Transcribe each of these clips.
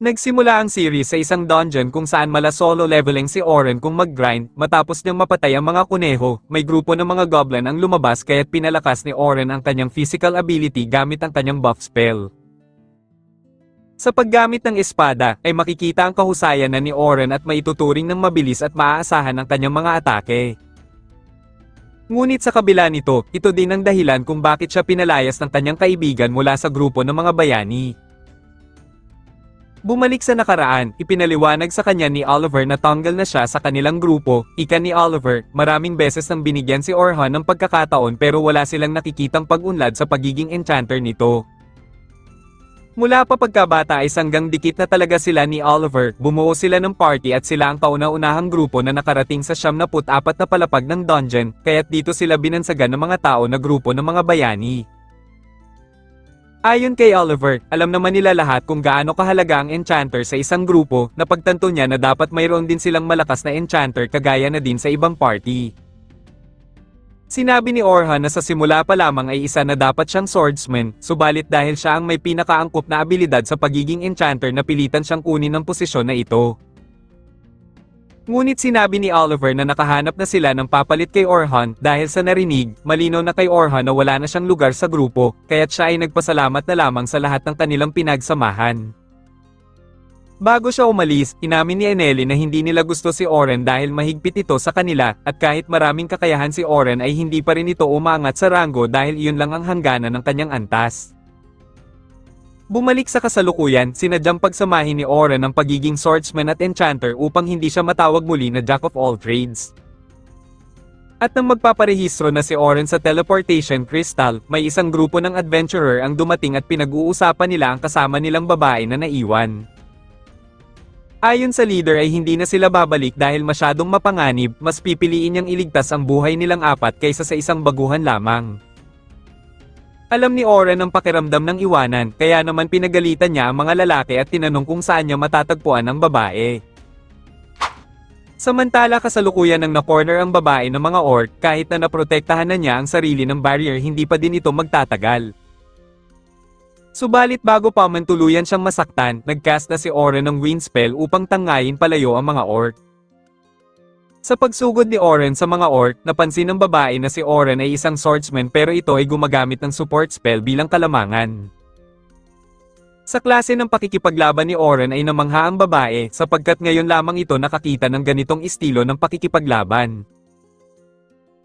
Nagsimula ang series sa isang dungeon kung saan mala solo leveling si Oren kung mag-grind, matapos niyang mapatay ang mga kuneho, may grupo ng mga goblin ang lumabas kaya't pinalakas ni Oren ang kanyang physical ability gamit ang kanyang buff spell. Sa paggamit ng espada, ay makikita ang kahusayan na ni Oren at maituturing ng mabilis at maaasahan ang kanyang mga atake. Ngunit sa kabila nito, ito din ang dahilan kung bakit siya pinalayas ng kanyang kaibigan mula sa grupo ng mga bayani. Bumalik sa nakaraan, ipinaliwanag sa kanya ni Oliver na tanggal na siya sa kanilang grupo. Ika ni Oliver, maraming beses nang binigyan si Orhan ng pagkakataon pero wala silang nakikitang pag-unlad sa pagiging enchanter nito. Mula pa pagkabata ay sanggang dikit na talaga sila ni Oliver, bumuo sila ng party at sila ang kauna-unahang grupo na nakarating sa 74 na palapag ng dungeon, kaya't dito sila binansagan ng mga tao na grupo ng mga bayani. Ayon kay Oliver, alam naman nila lahat kung gaano kahalaga ang enchanter sa isang grupo, napagtanto niya na dapat mayroon din silang malakas na enchanter kagaya na din sa ibang party. Sinabi ni Orhan na sa simula pa lamang ay isa na dapat siyang swordsman, subalit dahil siya ang may pinakaangkop na abilidad sa pagiging enchanter napilitan siyang kunin ang posisyon na ito. Ngunit sinabi ni Oliver na nakahanap na sila ng papalit kay Orhan dahil sa narinig, malinaw na kay Orhan na wala na siyang lugar sa grupo, kaya't siya ay nagpasalamat na lamang sa lahat ng kanilang pinagsamahan. Bago siya umalis, inamin ni Eneli na hindi nila gusto si Oren dahil mahigpit ito sa kanila, at kahit maraming kakayahan si Oren ay hindi pa rin ito umangat sa ranggo dahil iyon lang ang hangganan ng kanyang antas. Bumalik sa kasalukuyan, sinadyang pagsamahin ni Oren ang pagiging swordsman at enchanter upang hindi siya matawag muli na Jack of all trades. At nang magpaparehistro na si Oren sa teleportation crystal, may isang grupo ng adventurer ang dumating at pinag-uusapan nila ang kasama nilang babae na naiwan. Ayon sa leader ay hindi na sila babalik dahil masyadong mapanganib, mas pipiliin niyang iligtas ang buhay nilang apat kaysa sa isang baguhan lamang. Alam ni Oren ang pakiramdam ng iwanan, kaya naman pinagalitan niya ang mga lalaki at tinanong kung saan niya matatagpuan ang babae. Samantala kasalukuyan ng na-corner ang babae ng mga orc, kahit na naprotektahan na niya ang sarili ng barrier hindi pa din ito magtatagal. Subalit bago pa man tuluyan siyang masaktan, nagcast na si Oren ng wind spell upang tangayin palayo ang mga orc. Sa pagsugod ni Oren sa mga orc, napansin ng babae na si Oren ay isang swordsman pero ito ay gumagamit ng support spell bilang kalamangan. Sa klase ng pakikipaglaban ni Oren ay namangha ang babae sapagkat ngayon lamang ito nakakita ng ganitong estilo ng pakikipaglaban.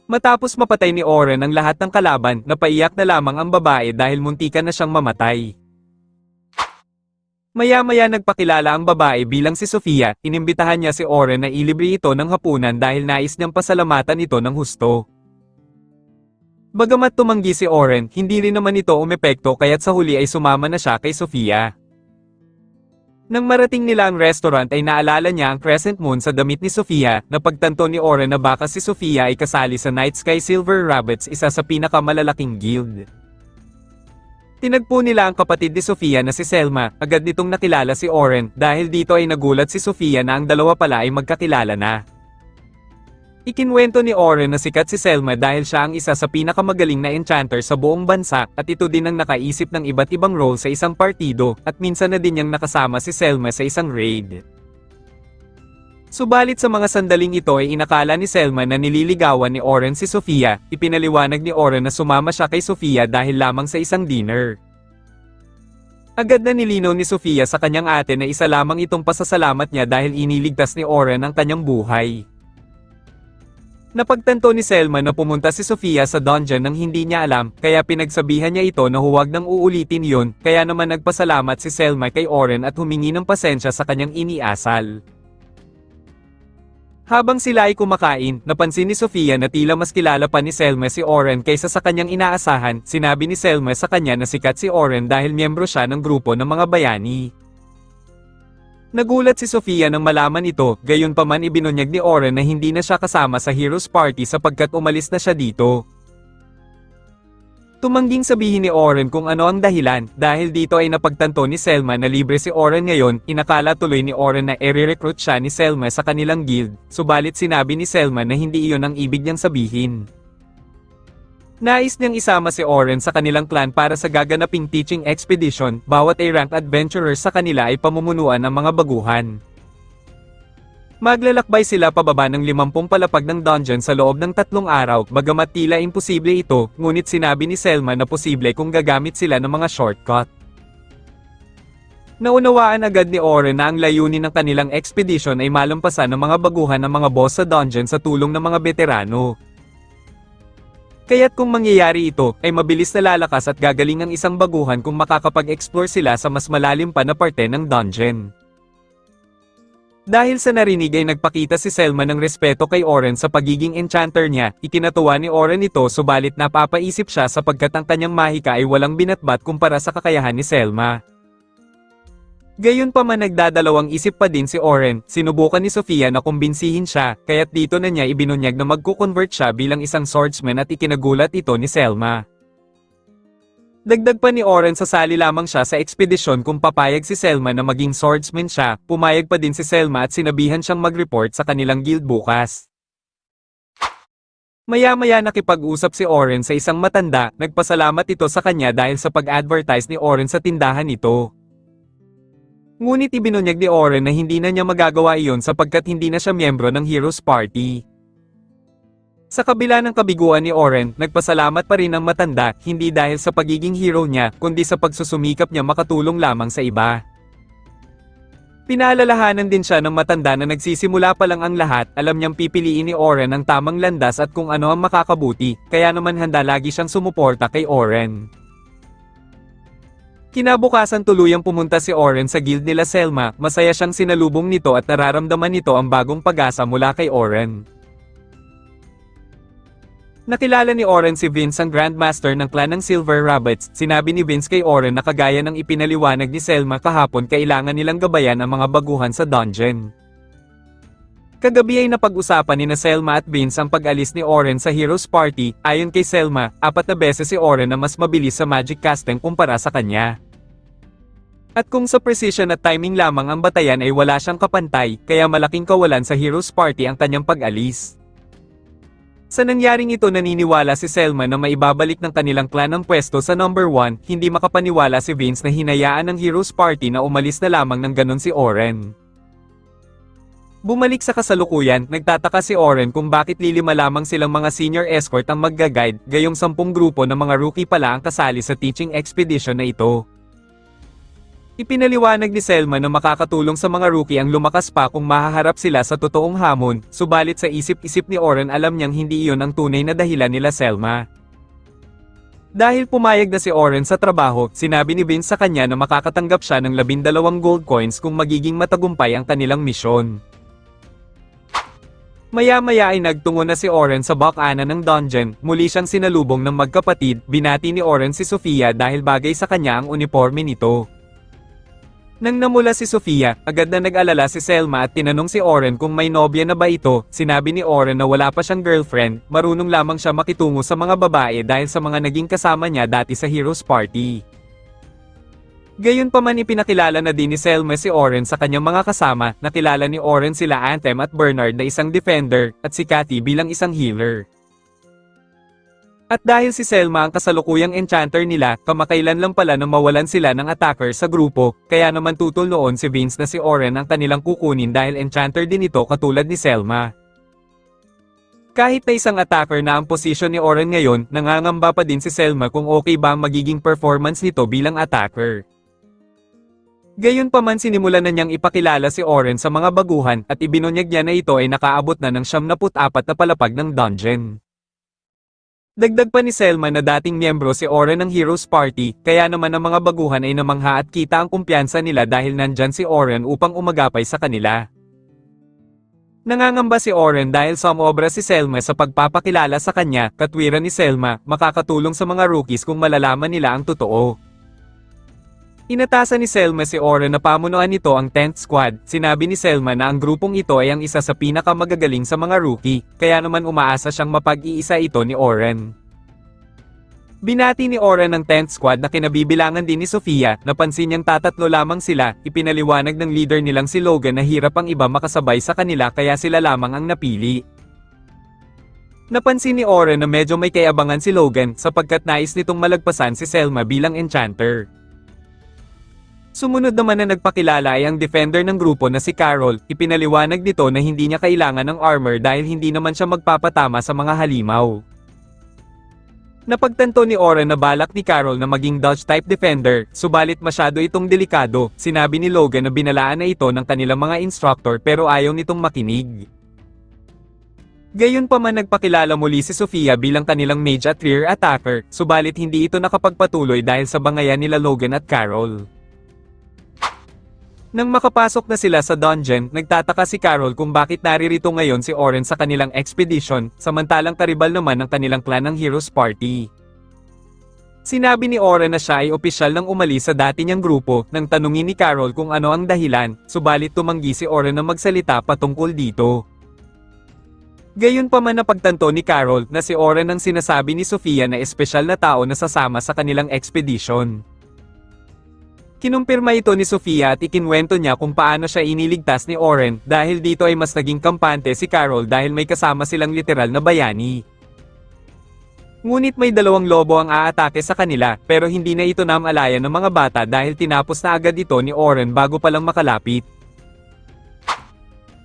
Matapos mapatay ni Oren ang lahat ng kalaban, napaiyak na lamang ang babae dahil muntikan na siyang mamatay. Maya-maya nagpakilala ang babae bilang si Sofia, inimbitahan niya si Oren na ilibre ito ng hapunan dahil nais niyang pasalamatan ito ng husto. Bagamat tumanggi si Oren, hindi rin naman ito umepekto kaya't sa huli ay sumama na siya kay Sofia. Nang marating nila ang restaurant ay naalala niya ang crescent moon sa damit ni Sofia, napagtanto ni Oren na baka si Sofia ay kasali sa Night Sky Silver Rabbits, isa sa pinakamalalaking guild. Tinagpo nila ang kapatid ni Sofia na si Selma, agad nitong nakilala si Oren, dahil dito ay nagulat si Sofia na ang dalawa pala ay magkakilala na. Ikinwento ni Oren na sikat si Selma dahil siya ang isa sa pinakamagaling na enchanter sa buong bansa, at ito din ang nakaisip ng iba't ibang role sa isang partido, at minsan na din niyang nakasama si Selma sa isang raid. Subalit sa mga sandaling ito ay inakala ni Selma na nililigawan ni Oren si Sofia, ipinaliwanag ni Oren na sumama siya kay Sofia dahil lamang sa isang dinner. Agad na nilinaw ni Sofia sa kanyang ate na isa lamang itong pasasalamat niya dahil iniligtas ni Oren ang kanyang buhay. Napagtanto ni Selma na pumunta si Sofia sa dungeon nang hindi niya alam, kaya pinagsabihan niya ito na huwag nang uulitin yun, kaya naman nagpasalamat si Selma kay Oren at humingi ng pasensya sa kanyang iniasal. Habang sila ay kumakain, napansin ni Sofia na tila mas kilala pa ni Selma si Oren kaysa sa kanyang inaasahan. Sinabi ni Selma sa kanya na sikat si Oren dahil miyembro siya ng grupo ng mga bayani. Nagulat si Sofia nang malaman ito, gayunpaman ibinunyag ni Oren na hindi na siya kasama sa Heroes Party sapagkat umalis na siya dito. Tumangging sabihin ni Oren kung ano ang dahilan, dahil dito ay napagtanto ni Selma na libre si Oren ngayon, inakala tuloy ni Oren na i-recruit siya ni Selma sa kanilang guild, subalit sinabi ni Selma na hindi iyon ang ibig niyang sabihin. Nais niyang isama si Oren sa kanilang clan para sa gaganaping teaching expedition, bawat A-rank adventurer sa kanila ay pamumunuan ng mga baguhan. Maglalakbay sila pababa ng 50 palapag ng dungeon sa loob ng 3 araw, bagamat tila imposible ito, ngunit sinabi ni Selma na posible kung gagamit sila ng mga shortcut. Naunawaan agad ni Oren na ang layunin ng kanilang expedition ay malampasan ng mga baguhan ng mga boss sa dungeon sa tulong ng mga veterano. Kaya't kung mangyayari ito, ay mabilis na lalakas at gagaling ang isang baguhan kung makakapag-explore sila sa mas malalim pa na parte ng dungeon. Dahil sa narinig ay nagpakita si Selma ng respeto kay Oren sa pagiging enchanter niya, ikinatuwa ni Oren ito subalit napapaisip siya sapagkat ang kanyang mahika ay walang binatbat kumpara sa kakayahan ni Selma. Gayunpaman nagdadalawang isip pa din si Oren, sinubukan ni Sofia na kumbinsihin siya, kaya't dito na niya ibinunyag na magko-convert siya bilang isang swordsman at ikinagulat ito ni Selma. Dagdag pa ni Oren sasali lamang siya sa ekspedisyon kung papayag si Selma na maging swordsman siya, pumayag pa din si Selma at sinabihan siyang mag-report sa kanilang guild bukas. Maya-maya nakipag-usap si Oren sa isang matanda, nagpasalamat ito sa kanya dahil sa pag-advertise ni Oren sa tindahan nito. Ngunit ibinunyag ni Oren na hindi na niya magagawa iyon sapagkat hindi na siya miyembro ng Heroes Party. Sa kabila ng kabiguan ni Oren, nagpasalamat pa rin ang matanda, hindi dahil sa pagiging hero niya, kundi sa pagsusumikap niya makatulong lamang sa iba. Pinaalalahanan din siya ng matanda na nagsisimula pa lang ang lahat, alam niyang pipiliin ni Oren ang tamang landas at kung ano ang makakabuti, kaya naman handa lagi siyang sumuporta kay Oren. Kinabukasan tuluyang pumunta si Oren sa guild nila Selma, masaya siyang sinalubong nito at nararamdaman nito ang bagong pag-asa mula kay Oren. Nakilala ni Oren si Vince ang Grandmaster ng clan ng Silver Rabbits, sinabi ni Vince kay Oren na kagaya ng ipinaliwanag ni Selma kahapon kailangan nilang gabayan ang mga baguhan sa dungeon. Kagabi ay napag-usapan ni Selma at Vince ang pag-alis ni Oren sa Heroes Party, ayon kay Selma, 4 na beses si Oren na mas mabilis sa magic casting kumpara sa kanya. At kung sa precision at timing lamang ang batayan ay wala siyang kapantay, kaya malaking kawalan sa Heroes Party ang kanyang pag-alis. Sa nangyaring ito naniniwala si Selma na maibabalik ng kanilang clan ang pwesto sa number 1, hindi makapaniwala si Vince na hinayaan ng Heroes Party na umalis na lamang ng ganon si Oren. Bumalik sa kasalukuyan, nagtataka si Oren kung bakit lilima lamang silang mga senior escort ang magga-guide, gayong 10 grupo ng mga rookie pala ang kasali sa teaching expedition na ito. Ipinaliwanag ni Selma na makakatulong sa mga rookie ang lumakas pa kung mahaharap sila sa totoong hamon, subalit sa isip-isip ni Oren alam niyang hindi iyon ang tunay na dahilan nila Selma. Dahil pumayag na si Oren sa trabaho, sinabi ni Vince sa kanya na makakatanggap siya ng 12 gold coins kung magiging matagumpay ang kanilang misyon. Maya-maya ay nagtungo na si Oren sa bak-ana ng dungeon, muli siyang sinalubong ng magkapatid, binati ni Oren si Sofia dahil bagay sa kanya ang uniforme nito. Nang namula si Sofia, agad na nag-alala si Selma at tinanong si Oren kung may nobya na ba ito, sinabi ni Oren na wala pa siyang girlfriend, marunong lamang siya makitungo sa mga babae dahil sa mga naging kasama niya dati sa Heroes Party. Gayunpaman ipinakilala na din ni Selma si Oren sa kanyang mga kasama, nakilala ni Oren sila Anthem at Bernard na isang defender, at si Cathy bilang isang healer. At dahil si Selma ang kasalukuyang enchanter nila, kamakailan lang pala na mawalan sila ng attacker sa grupo, kaya naman tutol noon si Vince na si Oren ang kanilang kukunin dahil enchanter din ito katulad ni Selma. Kahit na isang attacker na ang posisyon ni Oren ngayon, nangangamba pa din si Selma kung okay ba ang magiging performance nito bilang attacker. Gayunpaman sinimulan na niyang ipakilala si Oren sa mga baguhan at ibinunyag niya na ito ay nakaabot na ng 74 na palapag ng dungeon. Dagdag pa ni Selma na dating miyembro si Oren ng Heroes Party, kaya naman ang mga baguhan ay namangha at kita ang kumpiyansa nila dahil nandyan si Oren upang umagapay sa kanila. Nangangamba si Oren dahil sumobra si Selma sa pagpapakilala sa kanya, katwiran ni Selma, makakatulong sa mga rookies kung malalaman nila ang totoo. Inatasan ni Selma si Oren na pamunuan nito ang 10th Squad, sinabi ni Selma na ang grupong ito ay ang isa sa pinakamagagaling sa mga rookie, kaya naman umaasa siyang mapag-iisa ito ni Oren. Binati ni Oren ang 10th Squad na kinabibilangan din ni Sofia, napansin niyang tatatlo lamang sila, ipinaliwanag ng leader nilang si Logan na hirap ang iba makasabay sa kanila kaya sila lamang ang napili. Napansin ni Oren na medyo may kayabangan si Logan sapagkat nais nitong malagpasan si Selma bilang enchanter. Sumunod naman na nagpakilala ay ang defender ng grupo na si Carol. Ipinaliwanag nito na hindi niya kailangan ng armor dahil hindi naman siya magpapatama sa mga halimaw. Napagtanto ni Oren na balak ni Carol na maging dodge-type defender, subalit masyado itong delikado. Sinabi ni Logan na binalaan na ito ng kanilang mga instructor pero ayaw nitong makinig. Gayunpaman nagpakilala muli si Sofia bilang kanilang mage at rear attacker, subalit hindi ito nakapagpatuloy dahil sa bangayan nila Logan at Carol. Nang makapasok na sila sa dungeon, nagtataka si Carol kung bakit naririto ngayon si Oren sa kanilang expedition, samantalang karibal naman ng kanilang clan ng Heroes Party. Sinabi ni Oren na siya ay opisyal nang umalis sa dati niyang grupo, nang tanungin ni Carol kung ano ang dahilan, subalit tumanggi si Oren na magsalita patungkol dito. Gayunpaman napagtanto ni Carol na si Oren ang sinasabi ni Sofia na espesyal na tao na sasama sa kanilang expedition. Kinumpirma ito ni Sofia at ikinwento niya kung paano siya iniligtas ni Oren dahil dito ay mas naging kampante si Carol dahil may kasama silang literal na bayani. Ngunit may dalawang lobo ang aatake sa kanila pero hindi na ito namalayan ng mga bata dahil tinapos na agad ito ni Oren bago palang makalapit.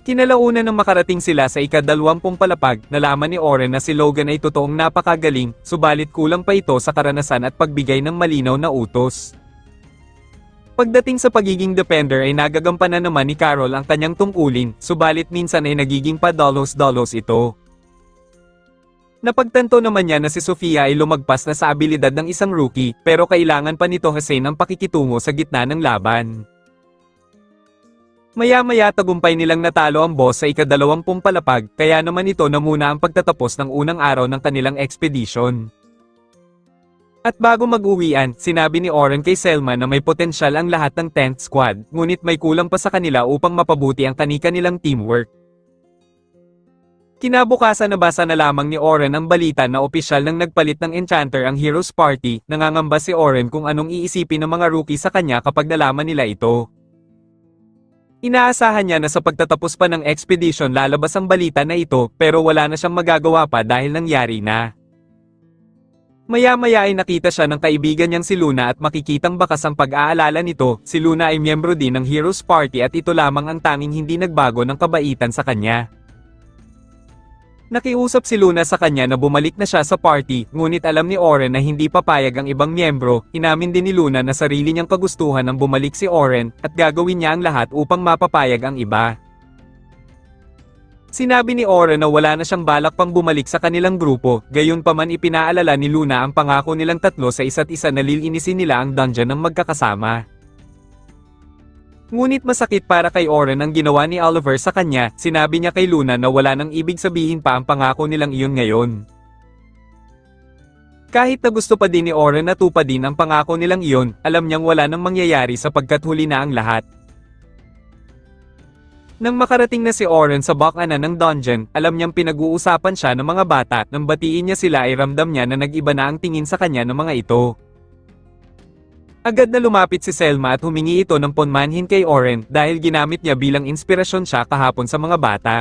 Kinalaunan nang makarating sila sa ika-20 palapag, nalaman ni Oren na si Logan ay totoong napakagaling, subalit kulang pa ito sa karanasan at pagbigay ng malinaw na utos. Pagdating sa pagiging defender ay nagagampanan naman ni Carol ang kanyang tungkulin, subalit minsan ay nagiging padalos-dalos ito. Napagtanto naman niya na si Sofia ay lumagpas na sa abilidad ng isang rookie, pero kailangan pa nito hasain ang pakikitungo sa gitna ng laban. Maya-maya tagumpay nilang natalo ang boss sa ika-20 palapag, kaya naman ito na muna ang pagtatapos ng unang araw ng kanilang expedition. At bago mag-uwian, sinabi ni Oren kay Selma na may potensyal ang lahat ng 10th squad, ngunit may kulang pa sa kanila upang mapabuti ang kani-kanilang teamwork. Kinabukasan nabasa na lamang ni Oren ang balita na opisyal nang nagpalit ng enchanter ang Heroes Party, nangangamba si Oren kung anong iisipin ng mga rookie sa kanya kapag nalaman nila ito. Inaasahan niya na sa pagtatapos pa ng expedition lalabas ang balita na ito pero wala na siyang magagawa pa dahil nangyari na. Maya-maya ay nakita siya ng kaibigan niyang si Luna at makikitang bakas ang pag-aalala nito. Si Luna ay miyembro din ng Heroes Party at ito lamang ang tanging hindi nagbago ng kabaitan sa kanya. Nakiusap si Luna sa kanya na bumalik na siya sa party, ngunit alam ni Oren na hindi papayag ang ibang miyembro. Inamin din ni Luna na sarili niyang kagustuhan ang bumalik si Oren, at gagawin niya ang lahat upang mapapayag ang iba. Sinabi ni Oren na wala na siyang balak pang bumalik sa kanilang grupo, gayunpaman ipinaalala ni Luna ang pangako nilang tatlo sa isa't isa na lilinisin nila ang dungeon ng magkakasama. Ngunit masakit para kay Oren ang ginawa ni Oliver sa kanya, sinabi niya kay Luna na wala nang ibig sabihin pa ang pangako nilang iyon ngayon. Kahit na gusto pa din ni Oren na tupadin ang pangako nilang iyon, alam niyang wala nang mangyayari sapagkat huli na ang lahat. Nang makarating na si Oren sa bakanan ng dungeon, alam niyang pinag-uusapan siya ng mga bata, nang batiin niya sila ay ramdam niya na nag-iba na ang tingin sa kanya ng mga ito. Agad na lumapit si Selma at humingi ito ng ponmanhin kay Oren dahil ginamit niya bilang inspirasyon siya kahapon sa mga bata.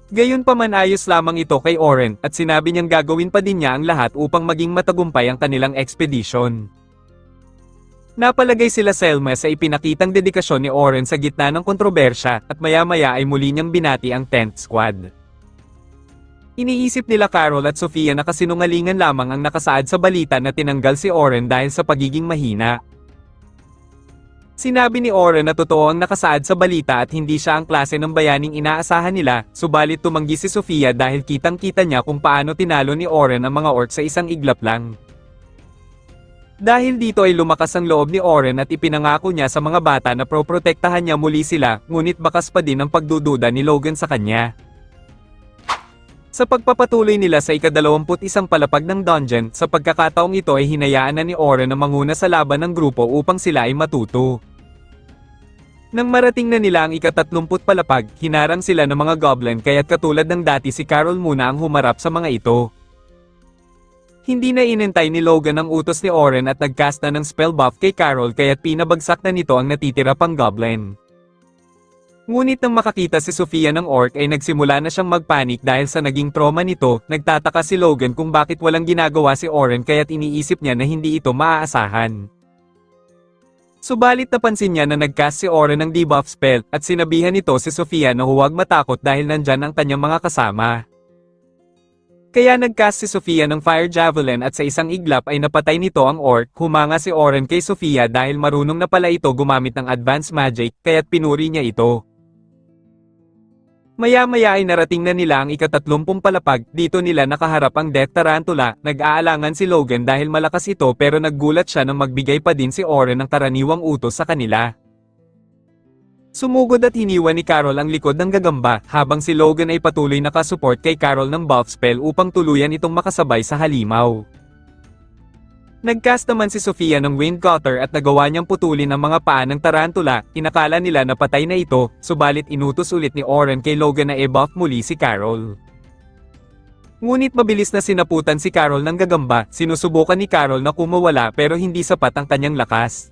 Gayunpaman ayos lamang ito kay Oren at sinabi niyang gagawin pa din niya ang lahat upang maging matagumpay ang kanilang expedition. Napalagay sila Selma sa ipinakitang dedikasyon ni Oren sa gitna ng kontrobersya at maya-maya ay muli niyang binati ang 10th squad. Iniisip nila Carol at Sofia na kasinungalingan lamang ang nakasaad sa balita na tinanggal si Oren dahil sa pagiging mahina. Sinabi ni Oren na totoo ang nakasaad sa balita at hindi siya ang klase ng bayaning inaasahan nila, subalit tumanggi si Sofia dahil kitang-kita niya kung paano tinalo ni Oren ang mga orc sa isang iglap lang. Dahil dito ay lumakas ang loob ni Oren at ipinangako niya sa mga bata na proprotektahan niya muli sila, ngunit bakas pa din ang pagdududa ni Logan sa kanya. Sa pagpapatuloy nila sa ika-21 palapag ng dungeon, sa pagkakataong ito ay hinayaan na ni Oren na manguna sa laban ng grupo upang sila ay matuto. Nang marating na nila ang ika-30 palapag, hinarang sila ng mga goblin kaya't katulad ng dati si Carol muna ang humarap sa mga ito. Hindi na inintay ni Logan ang utos ni Oren at nagcast na ng spell buff kay Carol kaya't pinabagsak na nito ang natitira pang goblin. Ngunit nang makakita si Sofia ng orc ay nagsimula na siyang magpanik dahil sa naging trauma nito, nagtataka si Logan kung bakit walang ginagawa si Oren kaya't iniisip niya na hindi ito maaasahan. Subalit napansin niya na nagcast si Oren ng debuff spell at sinabihan nito si Sofia na huwag matakot dahil nandyan ang kanyang mga kasama. Kaya nagcast si Sofia ng Fire Javelin at sa isang iglap ay napatay nito ang orc. Humanga si Oren kay Sofia dahil marunong na pala ito gumamit ng advanced magic kaya't pinuri niya ito. Maya-maya ay narating na nila ang ika-30 palapag, dito nila nakaharap ang Death Tarantula. Nag-aalangan si Logan dahil malakas ito pero naggulat siya nang magbigay pa din si Oren ng karaniwang utos sa kanila. Sumugod at hiniwan ni Carol ang likod ng gagamba, habang si Logan ay patuloy nakasupport kay Carol ng buff spell upang tuluyan itong makasabay sa halimaw. Nagcast naman si Sofia ng Wind Cutter at nagawa niyang putulin ang mga paa ng tarantula. Inakala nila na patay na ito, subalit inutos ulit ni Oren kay Logan na i-buff muli si Carol. Ngunit mabilis na sinaputan si Carol ng gagamba, sinusubukan ni Carol na kumawala pero hindi sapat ang kanyang lakas.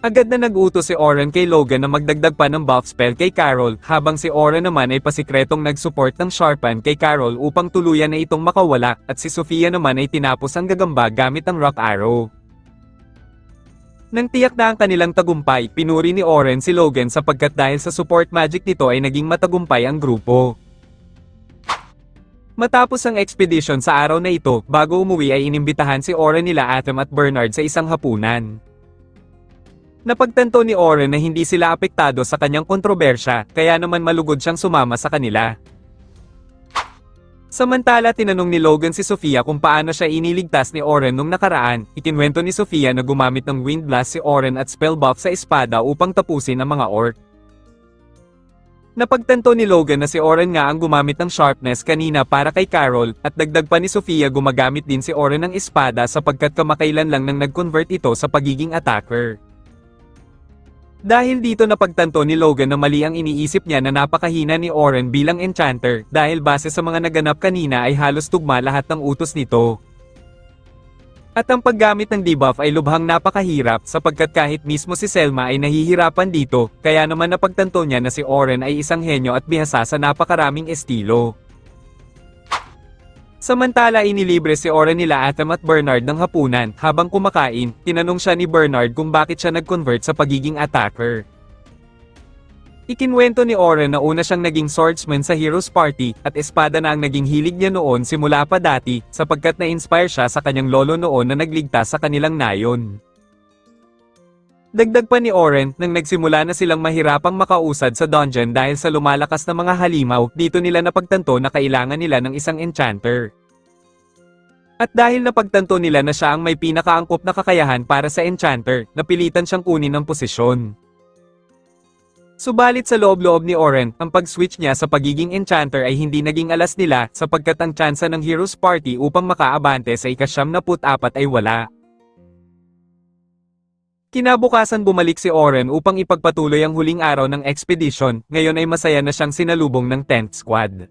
Agad na nag-utos si Oren kay Logan na magdagdag pa ng buff spell kay Carol, habang si Oren naman ay pasikretong nag-support ng Sharpan kay Carol upang tuluyan na itong makawala, at si Sofia naman ay tinapos ang gagamba gamit ang Rock Arrow. Nang tiyak na ang kanilang tagumpay, pinuri ni Oren si Logan sapagkat dahil sa support magic nito ay naging matagumpay ang grupo. Matapos ang expedition sa araw na ito, bago umuwi ay inimbitahan si Oren nila Atom at Bernard sa isang hapunan. Napagtanto ni Oren na hindi sila apektado sa kanyang kontrobersya, kaya naman malugod siyang sumama sa kanila. Samantala tinanong ni Logan si Sofia kung paano siya iniligtas ni Oren nung nakaraan. Ikinwento ni Sofia na gumamit ng Wind Blast si Oren at spell buff sa espada upang tapusin ang mga orc. Napagtanto ni Logan na si Oren nga ang gumamit ng sharpness kanina para kay Carol, at dagdag pa ni Sofia gumagamit din si Oren ng espada sapagkat kamakailan lang nang nag-convert ito sa pagiging attacker. Dahil dito napagtanto ni Logan na mali ang iniisip niya na napakahina ni Oren bilang enchanter, dahil base sa mga naganap kanina ay halos tugma lahat ng utos nito. At ang paggamit ng debuff ay lubhang napakahirap sapagkat kahit mismo si Selma ay nahihirapan dito, kaya naman napagtanto niya na si Oren ay isang henyo at bihasa sa napakaraming estilo. Samantala inilibre si Oren nila Atom at Bernard ng hapunan. Habang kumakain, tinanong siya ni Bernard kung bakit siya nag-convert sa pagiging attacker. Ikinwento ni Oren na una siyang naging swordsman sa Heroes Party, at espada na ang naging hilig niya noon simula pa dati, sapagkat na-inspire siya sa kanyang lolo noon na nagligtas sa kanilang nayon. Dagdag pa ni Oren, nang nagsimula na silang mahirapang makausad sa dungeon dahil sa lumalakas na mga halimaw, dito nila napagtanto na kailangan nila ng isang enchanter. At dahil napagtanto nila na siya ang may pinakaangkop na kakayahan para sa enchanter, napilitan siyang kunin ang posisyon. Subalit sa loob-loob ni Oren, ang pag-switch niya sa pagiging enchanter ay hindi naging alas nila sapagkat ang tsansa ng Heroes Party upang makaabante sa ika-74 ay wala. Kinabukasan bumalik si Oren upang ipagpatuloy ang huling araw ng expedition, ngayon ay masaya na siyang sinalubong ng 10th squad.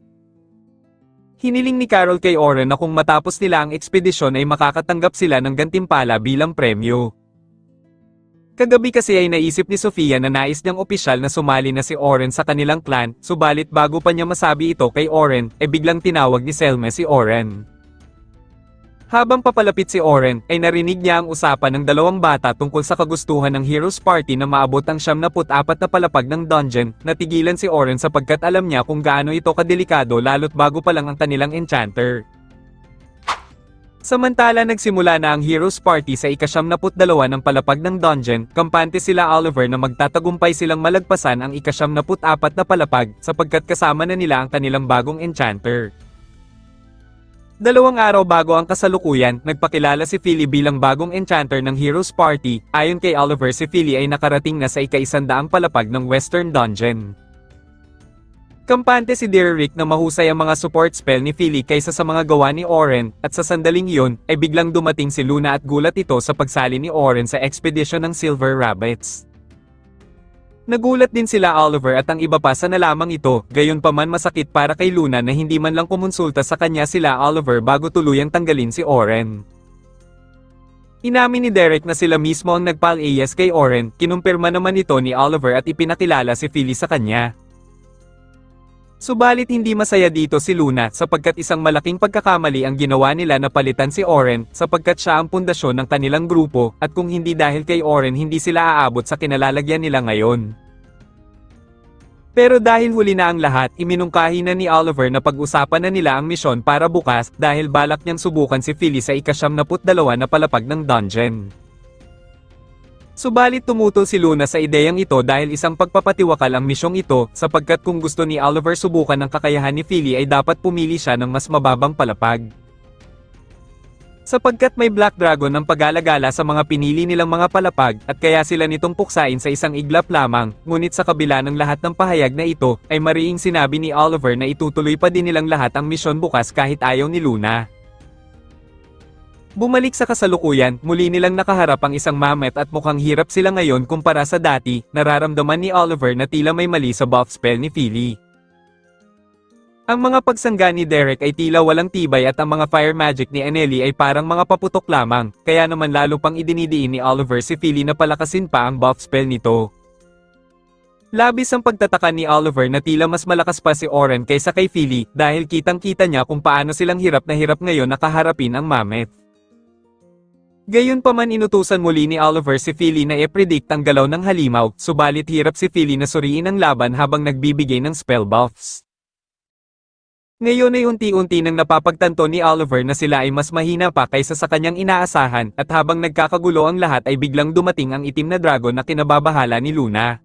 Hiniling ni Carol kay Oren na kung matapos nila ang ekspedisyon ay makakatanggap sila ng gantimpala bilang premyo. Kagabi kasi ay naisip ni Sofia na nais niyang opisyal na sumali na si Oren sa kanilang clan, subalit bago pa niya masabi ito kay Oren, biglang tinawag ni Selma si Oren. Habang papalapit si Oren, ay narinig niya ang usapan ng dalawang bata tungkol sa kagustuhan ng Heroes Party na maabot ang 74 na palapag ng dungeon. Natigilan si Oren sapagkat alam niya kung gaano ito kadelikado lalo't bago pa lang ang kanilang enchanter. Samantala nagsimula na ang Heroes Party sa ika-72 ng palapag ng dungeon, kampante sila Oliver na magtatagumpay silang malagpasan ang ika-74 na palapag sapagkat kasama na nila ang kanilang bagong enchanter. 2 araw bago ang kasalukuyan, nagpakilala si Philly bilang bagong enchanter ng Heroes Party. Ayon kay Oliver, si Philly ay nakarating na sa ika-100 palapag ng Western Dungeon. Kampante si Derrick na mahusay ang mga support spell ni Philly kaysa sa mga gawa ni Oren, at sa sandaling iyon, ay biglang dumating si Luna at gulat ito sa pagsali ni Oren sa expedition ng Silver Rabbits. Nagulat din sila Oliver at ang iba pa sa nalamang ito, gayunpaman masakit para kay Luna na hindi man lang kumonsulta sa kanya sila Oliver bago tuluyang tanggalin si Oren. Inamin ni Derek na sila mismo ang nagpal-AS kay Oren, kinumpirma naman ito ni Oliver at ipinakilala si Philly sa kanya. Subalit hindi masaya dito si Luna sapagkat isang malaking pagkakamali ang ginawa nila na palitan si Oren sapagkat siya ang pundasyon ng kanilang grupo at kung hindi dahil kay Oren hindi sila aabot sa kinalalagyan nila ngayon. Pero dahil huli na ang lahat, iminungkahi na ni Oliver na pag-usapan na nila ang misyon para bukas dahil balak niyang subukan si Philly sa ika-72 na palapag ng dungeon. Subalit tumutol si Luna sa ideyang ito dahil isang pagpapatiwakal ang misyong ito sapagkat kung gusto ni Oliver subukan ang kakayahan ni Philly ay dapat pumili siya ng mas mababang palapag. Sapagkat may Black Dragon ang pag-alagala sa mga pinili nilang mga palapag at kaya sila nitong puksain sa isang iglap lamang, ngunit sa kabila ng lahat ng pahayag na ito, ay mariing sinabi ni Oliver na itutuloy pa din nilang lahat ang misyon bukas kahit ayaw ni Luna. Bumalik sa kasalukuyan, muli nilang nakaharap ang isang mammoth at mukhang hirap sila ngayon kumpara sa dati, nararamdaman ni Oliver na tila may mali sa buff spell ni Philly. Ang mga pagsangga ni Derek ay tila walang tibay at ang mga fire magic ni Anneli ay parang mga paputok lamang, kaya naman lalo pang idinidiin ni Oliver si Philly na palakasin pa ang buff spell nito. Labis ang pagtataka ni Oliver na tila mas malakas pa si Oren kaysa kay Philly dahil kitang-kita niya kung paano silang hirap na hirap ngayon na kaharapin ang mammoth. Gayunpaman inutusan muli ni Oliver si Philly na i-predict ang galaw ng halimaw, subalit hirap si Philly na suriin ang laban habang nagbibigay ng spell buffs. Ngayon ay unti-unti nang napapagtanto ni Oliver na sila ay mas mahina pa kaysa sa kanyang inaasahan at habang nagkakagulo ang lahat ay biglang dumating ang itim na dragon na kinababahala ni Luna.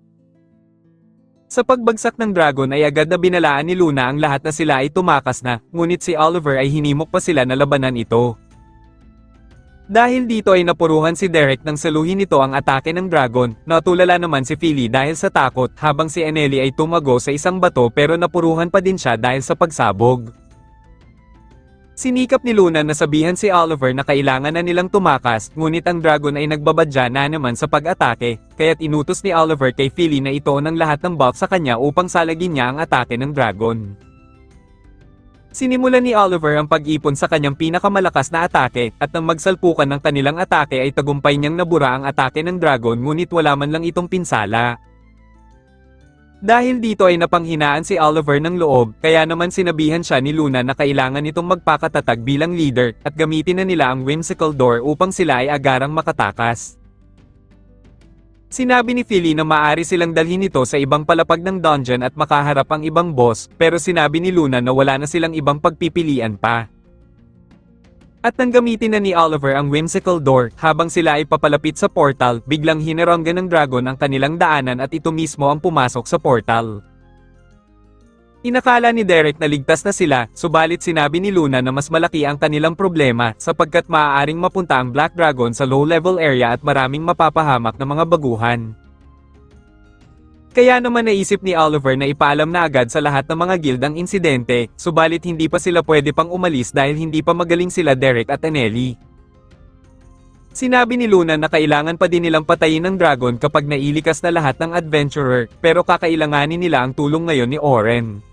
Sa pagbagsak ng dragon ay agad na binalaan ni Luna ang lahat na sila ay tumakas na, ngunit si Oliver ay hinimok pa sila na labanan ito. Dahil dito ay napuruhan si Derek nang saluhin nito ang atake ng dragon, natulala naman si Philly dahil sa takot habang si Anneli ay tumago sa isang bato pero napuruhan pa din siya dahil sa pagsabog. Sinikap ni Luna na sabihan si Oliver na kailangan na nilang tumakas, ngunit ang dragon ay nagbabadya na naman sa pag-atake, kaya't inutos ni Oliver kay Philly na ito ng lahat ng buff sa kanya upang salagin niya ang atake ng dragon. Sinimulan ni Oliver ang pag-ipon sa kanyang pinakamalakas na atake, at nang magsalpukan ng kanilang atake ay tagumpay niyang nabura ang atake ng dragon ngunit wala man lang itong pinsala. Dahil dito ay napanghinaan si Oliver ng loob, kaya naman sinabihan siya ni Luna na kailangan itong magpakatatag bilang leader, at gamitin na nila ang whimsical door upang sila ay agarang makatakas. Sinabi ni Philly na maaari silang dalhin ito sa ibang palapag ng dungeon at makaharap ang ibang boss, pero sinabi ni Luna na wala na silang ibang pagpipilian pa. At nang gamitin na ni Oliver ang whimsical door, habang sila ay papalapit sa portal, biglang hinaranggan ng dragon ang kanilang daanan at ito mismo ang pumasok sa portal. Inakala ni Derek na ligtas na sila, subalit sinabi ni Luna na mas malaki ang kanilang problema sapagkat maaaring mapunta ang Black Dragon sa low-level area at maraming mapapahamak na mga baguhan. Kaya naman naisip ni Oliver na ipaalam na agad sa lahat ng mga guild ang insidente, subalit hindi pa sila pwede pang umalis dahil hindi pa magaling sila Derek at Anneli. Sinabi ni Luna na kailangan pa din nilang patayin ng dragon kapag nailikas na lahat ng adventurer, pero kakailanganin nila ang tulong ngayon ni Oren.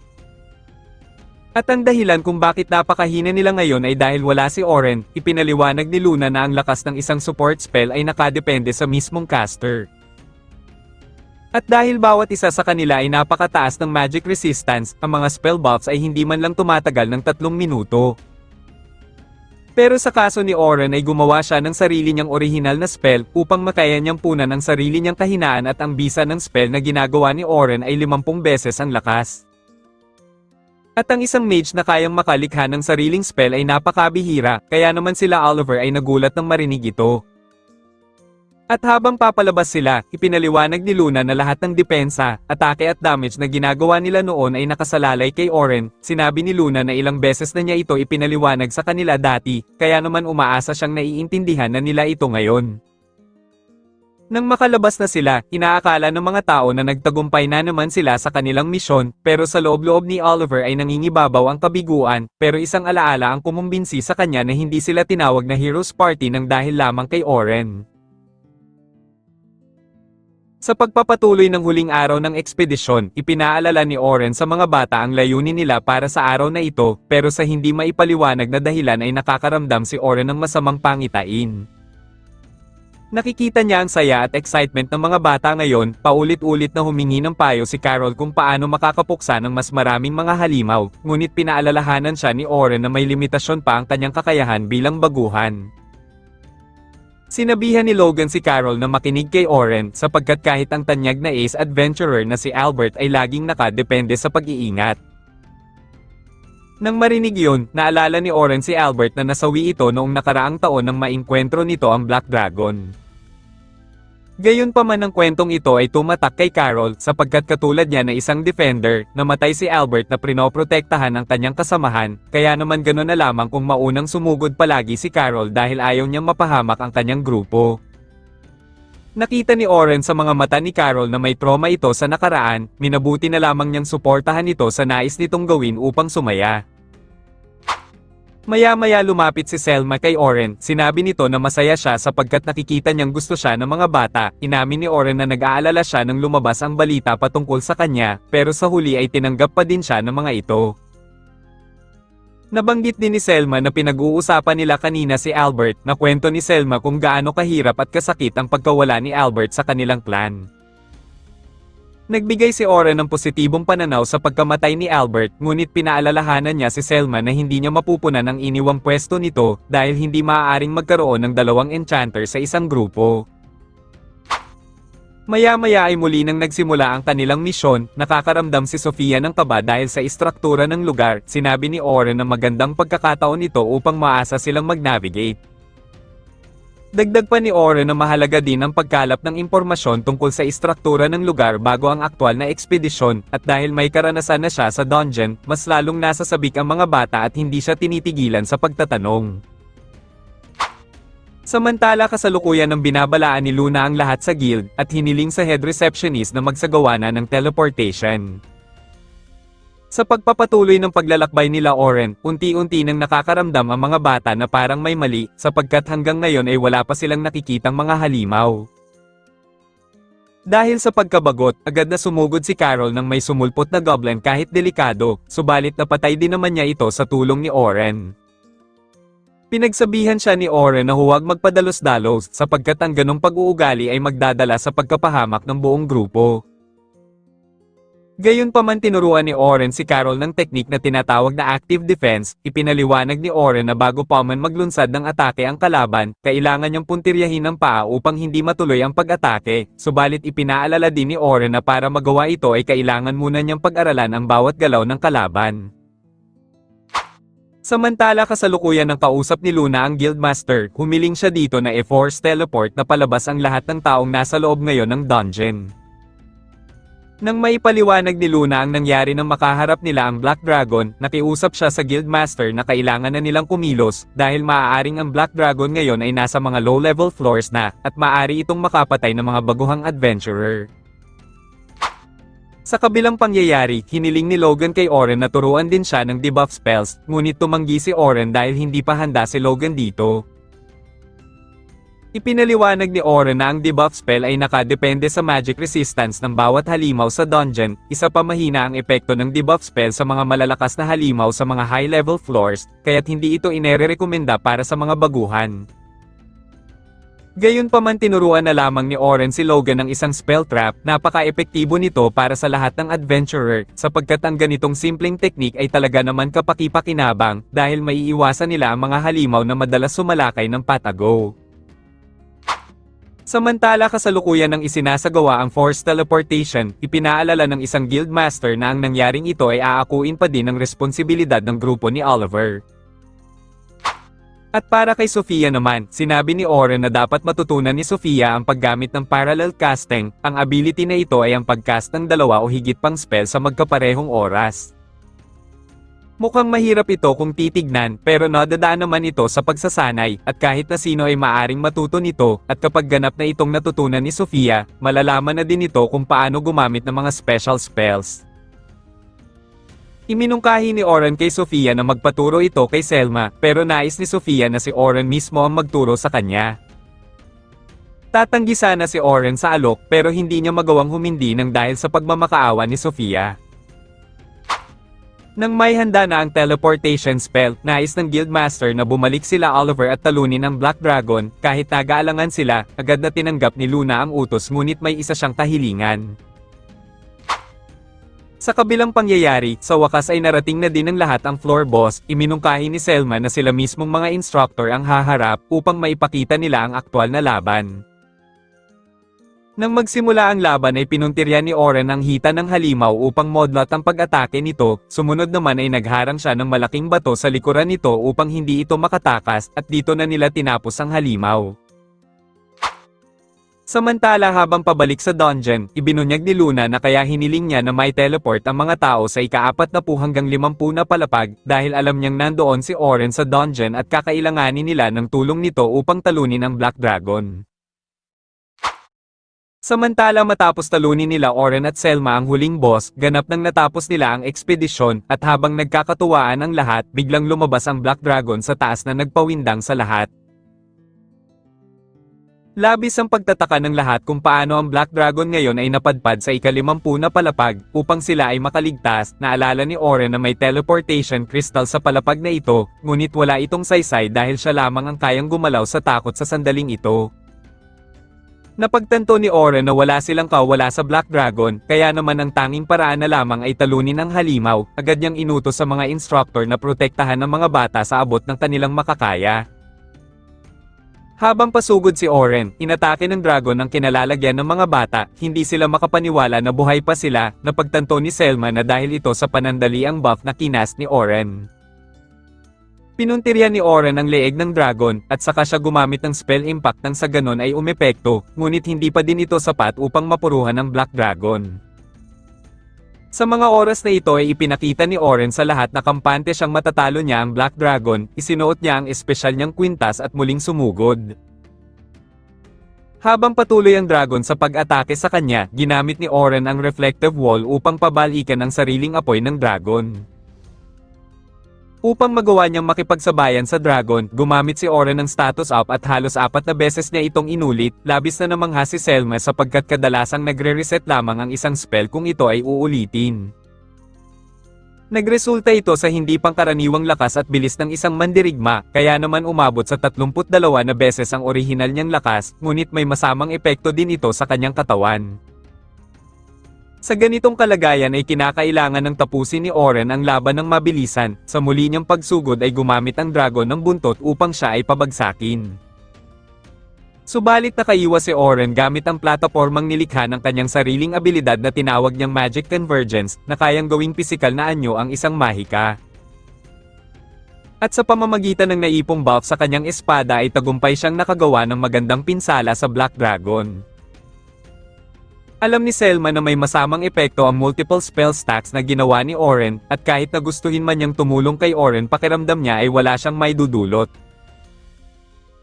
At ang dahilan kung bakit napakahina nila ngayon ay dahil wala si Oren, ipinaliwanag ni Luna na ang lakas ng isang support spell ay nakadepende sa mismong caster. At dahil bawat isa sa kanila ay napakataas ng magic resistance, ang mga spell buffs ay hindi man lang tumatagal ng 3 minuto. Pero sa kaso ni Oren ay gumawa siya ng sarili niyang orihinal na spell upang makaya niyang punan ang sarili niyang kahinaan at ang bisa ng spell na ginagawa ni Oren ay 50 beses ang lakas. At ang isang mage na kayang makalikha ng sariling spell ay napakabihira, kaya naman sila Oliver ay nagulat nang marinig ito. At habang papalabas sila, ipinaliwanag ni Luna na lahat ng depensa, atake at damage na ginagawa nila noon ay nakasalalay kay Oren. Sinabi ni Luna na ilang beses na niya ito ipinaliwanag sa kanila dati, kaya naman umaasa siyang naiintindihan na nila ito ngayon. Nang makalabas na sila, inaakala ng mga tao na nagtagumpay na naman sila sa kanilang misyon, pero sa loob-loob ni Oliver ay nangingibabaw ang kabiguan, pero isang alaala ang kumumbinsi sa kanya na hindi sila tinawag na Heroes Party nang dahil lamang kay Oren. Sa pagpapatuloy ng huling araw ng ekspedisyon, ipinaalala ni Oren sa mga bata ang layunin nila para sa araw na ito, pero sa hindi maipaliwanag na dahilan ay nakakaramdam si Oren ng masamang pangitain. Nakikita niya ang saya at excitement ng mga bata ngayon, paulit-ulit na humingi ng payo si Carol kung paano makakapuksa ng mas maraming mga halimaw, ngunit pinaalalahanan siya ni Oren na may limitasyon pa ang kanyang kakayahan bilang baguhan. Sinabihan ni Logan si Carol na makinig kay Oren sapagkat kahit ang tanyag na ace adventurer na si Albert ay laging nakadepende sa pag-iingat. Nang marinig yun, naalala ni Oren si Albert na nasawi ito noong nakaraang taon nang maengkwentro nito ang Black Dragon. Gayunpaman ang kwentong ito ay tumatak kay Carol sapagkat katulad niya na isang defender, namatay si Albert na prinoprotektahan ang kanyang kasamahan, kaya naman gano'n na lamang kung maunang sumugod palagi si Carol dahil ayaw niyang mapahamak ang kanyang grupo. Nakita ni Oren sa mga mata ni Carol na may trauma ito sa nakaraan, minabuti na lamang niyang suportahan ito sa nais nitong gawin upang sumaya. Maya-maya lumapit si Selma kay Oren, sinabi nito na masaya siya sapagkat nakikita niyang gusto siya ng mga bata, inamin ni Oren na nag-aalala siya nang lumabas ang balita patungkol sa kanya, pero sa huli ay tinanggap pa din siya ng mga ito. Nabanggit din ni Selma na pinag-uusapan nila kanina si Albert, na kwento ni Selma kung gaano kahirap at kasakit ang pagkawala ni Albert sa kanilang clan. Nagbigay si Oren ng positibong pananaw sa pagkamatay ni Albert, ngunit pinaalalahanan niya si Selma na hindi niya mapupunan ang iniwang pwesto nito dahil hindi maaaring magkaroon ng dalawang enchanter sa isang grupo. Maya-maya ay muli nang nagsimula ang kanilang misyon, nakakaramdam si Sofia ng kaba dahil sa istruktura ng lugar, sinabi ni Oren na magandang pagkakataon ito upang maasa silang mag-navigate. Dagdag pa ni Oren na mahalaga din ang pagkalap ng impormasyon tungkol sa istruktura ng lugar bago ang aktwal na ekspedisyon, at dahil may karanasan na siya sa dungeon, mas lalong nasasabik ang mga bata at hindi siya tinitigilan sa pagtatanong. Samantala kasalukuyan ng binabalaan ni Luna ang lahat sa guild, at hiniling sa head receptionist na magsagawa na ng teleportation. Sa pagpapatuloy ng paglalakbay nila Oren, unti-unti nang nakakaramdam ang mga bata na parang may mali, sapagkat hanggang ngayon ay wala pa silang nakikitang mga halimaw. Dahil sa pagkabagot, agad na sumugod si Carol nang may sumulpot na goblin kahit delikado, subalit napatay din naman niya ito sa tulong ni Oren. Pinagsabihan siya ni Oren na huwag magpadalos-dalos sapagkat ang ganong pag-uugali ay magdadala sa pagkapahamak ng buong grupo. Gayunpaman tinuruan ni Oren si Carol ng teknik na tinatawag na active defense, ipinaliwanag ni Oren na bago pa man maglunsad ng atake ang kalaban, kailangan niyang puntiryahin ng paa upang hindi matuloy ang pag-atake, subalit ipinaalala din ni Oren na para magawa ito ay kailangan muna niyang pag-aralan ang bawat galaw ng kalaban. Samantala kasalukuyan ng kausap ni Luna ang Guildmaster, humiling siya dito na e-force teleport na palabas ang lahat ng taong nasa loob ngayon ng dungeon. Nang maipaliwanag ni Luna ang nangyari nang makaharap nila ang Black Dragon, nakiusap siya sa Guildmaster na kailangan na nilang kumilos, dahil maaaring ang Black Dragon ngayon ay nasa mga low-level floors na, at maaari itong makapatay ng mga baguhang adventurer. Sa kabilang pangyayari, hiniling ni Logan kay Oren na turuan din siya ng debuff spells, ngunit tumanggi si Oren dahil hindi pa handa si Logan dito. Ipinaliwanag ni Oren na ang debuff spell ay nakadepende sa magic resistance ng bawat halimaw sa dungeon, isa pa mahina ang epekto ng debuff spell sa mga malalakas na halimaw sa mga high-level floors, kaya't hindi ito inirekomenda para sa mga baguhan. Gayunpaman tinuruan na lamang ni Oren si Logan ng isang spell trap, napaka-epektibo nito para sa lahat ng adventurer, sapagkat ang ganitong simpleng teknik ay talaga naman kapaki-pakinabang, dahil maiiwasan nila ang mga halimaw na madalas sumalakay ng patago. Samantala kasalukuyan ng isinasagawa ang forced teleportation, ipinaalala ng isang guildmaster na ang nangyaring ito ay aakuin pa din ng responsibilidad ng grupo ni Oliver. At para kay Sofia naman, sinabi ni Oren na dapat matutunan ni Sofia ang paggamit ng parallel casting, ang ability na ito ay ang pagcast ng dalawa o higit pang spell sa magkaparehong oras. Mukhang mahirap ito kung titignan, pero nadadaan naman ito sa pagsasanay, at kahit na sino ay maaring matuto nito, at kapag ganap na itong natutunan ni Sofia, malalaman na din ito kung paano gumamit ng mga special spells. Iminungkahi ni Oren kay Sofia na magpaturo ito kay Selma, pero nais ni Sofia na si Oren mismo ang magturo sa kanya. Tatanggi sana si Oren sa alok pero hindi niya magawang humindi nang dahil sa pagmamakaawa ni Sofia. Nang may handa na ang teleportation spell, nais ng Guildmaster na bumalik sila Oliver at talunin ang Black Dragon, kahit nag-aalangan sila, agad na tinanggap ni Luna ang utos ngunit may isa siyang kahilingan. Sa kabilang pangyayari, sa wakas ay narating na din ng lahat ang floor boss, iminungkahi ni Selma na sila mismong mga instructor ang haharap upang maipakita nila ang aktwal na laban. Nang magsimula ang laban ay pinuntirya ni Oren ang hita ng halimaw upang modlat ang pag-atake nito, sumunod naman ay nagharang siya ng malaking bato sa likuran nito upang hindi ito makatakas at dito na nila tinapos ang halimaw. Samantala habang pabalik sa dungeon, ibinunyag ni Luna na kaya hiniling niya na may teleport ang mga tao sa ika-40 hanggang 50 na palapag dahil alam niyang nandoon si Oren sa dungeon at kakailanganin nila ng tulong nito upang talunin ang Black Dragon. Samantala matapos talunin nila Oren at Selma ang huling boss, ganap nang natapos nila ang ekspedisyon, at habang nagkakatuwaan ang lahat, biglang lumabas ang Black Dragon sa taas na nagpawindang sa lahat. Labis ang pagtataka ng lahat kung paano ang Black Dragon ngayon ay napadpad sa ika-50 na palapag, upang sila ay makaligtas. Naalala ni Oren na may teleportation crystal sa palapag na ito, ngunit wala itong saysay dahil siya lamang ang kayang gumalaw sa takot sa sandaling ito. Napagtanto ni Oren na wala silang kawala sa Black Dragon, kaya naman ang tanging paraan na lamang ay talunin ang halimaw, agad niyang inutos sa mga instructor na protektahan ang mga bata sa abot ng kanilang makakaya. Habang pasugod si Oren, inatake ng dragon ang kinalalagyan ng mga bata, hindi sila makapaniwala na buhay pa sila, napagtanto ni Selma na dahil ito sa panandali ang buff na kinas ni Oren. Pinuntirya ni Oren ang leeg ng dragon, at saka siya gumamit ng spell impact nang sa ganon ay umepekto, ngunit hindi pa din ito sapat upang mapuruhan ang Black Dragon. Sa mga oras na ito ay ipinakita ni Oren sa lahat na kampante siyang matatalo niya ang Black Dragon, isinuot niya ang espesyal niyang kwintas at muling sumugod. Habang patuloy ang dragon sa pag-atake sa kanya, ginamit ni Oren ang reflective wall upang pabalikan ang sariling apoy ng dragon. Upang magawa niyang makipagsabayan sa dragon, gumamit si Oren ng status up at halos 4 na beses niya itong inulit, labis na namangha si Selma sapagkat kadalasang nagre-reset lamang ang isang spell kung ito ay uulitin. Nagresulta ito sa hindi pangkaraniwang lakas at bilis ng isang mandirigma, kaya naman umabot sa 32 na beses ang orihinal niyang lakas, ngunit may masamang epekto din ito sa kanyang katawan. Sa ganitong kalagayan ay kinakailangan ng tapusin ni Oren ang laban ng mabilisan, sa muli niyang pagsugod ay gumamit ang dragon ng buntot upang siya ay pabagsakin. Subalit nakaiwas si Oren gamit ang platapormang nilikha ng kanyang sariling abilidad na tinawag niyang Magic Convergence, na kayang gawing pisikal na anyo ang isang mahika. At sa pamamagitan ng naipong buff sa kanyang espada ay tagumpay siyang nakagawa ng magandang pinsala sa Black Dragon. Alam ni Selma na may masamang epekto ang multiple spell stacks na ginawa ni Oren, at kahit na gustuhin man niyang tumulong kay Oren, pakiramdam niya ay wala siyang maidudulot.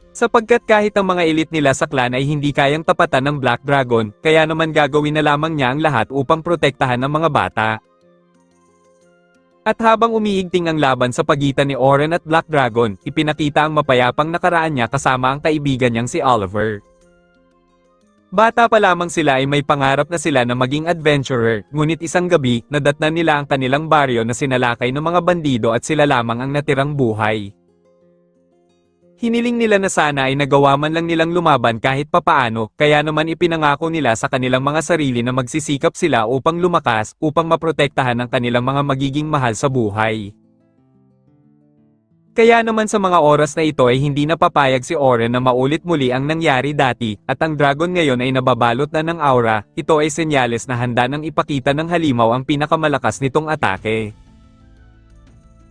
Sapagkat kahit ang mga elite nila sa clan ay hindi kayang tapatan ng Black Dragon, kaya naman gagawin na lamang niya ang lahat upang protektahan ang mga bata. At habang umiigting ang laban sa pagitan ni Oren at Black Dragon, ipinakita ang mapayapang nakaraan niya kasama ang kaibigan niyang si Oliver. Bata pa lamang sila ay may pangarap na sila na maging adventurer, ngunit isang gabi, nadatnan nila ang kanilang baryo na sinalakay ng mga bandido at sila lamang ang natirang buhay. Hiniling nila na sana ay nagawa man lang nilang lumaban kahit papaano, kaya naman ipinangako nila sa kanilang mga sarili na magsisikap sila upang lumakas, upang maprotektahan ang kanilang mga magiging mahal sa buhay. Kaya naman sa mga oras na ito ay hindi napapayag si Oren na maulit muli ang nangyari dati, at ang dragon ngayon ay nababalot na ng aura, ito ay senyales na handa nang ipakita ng halimaw ang pinakamalakas nitong atake.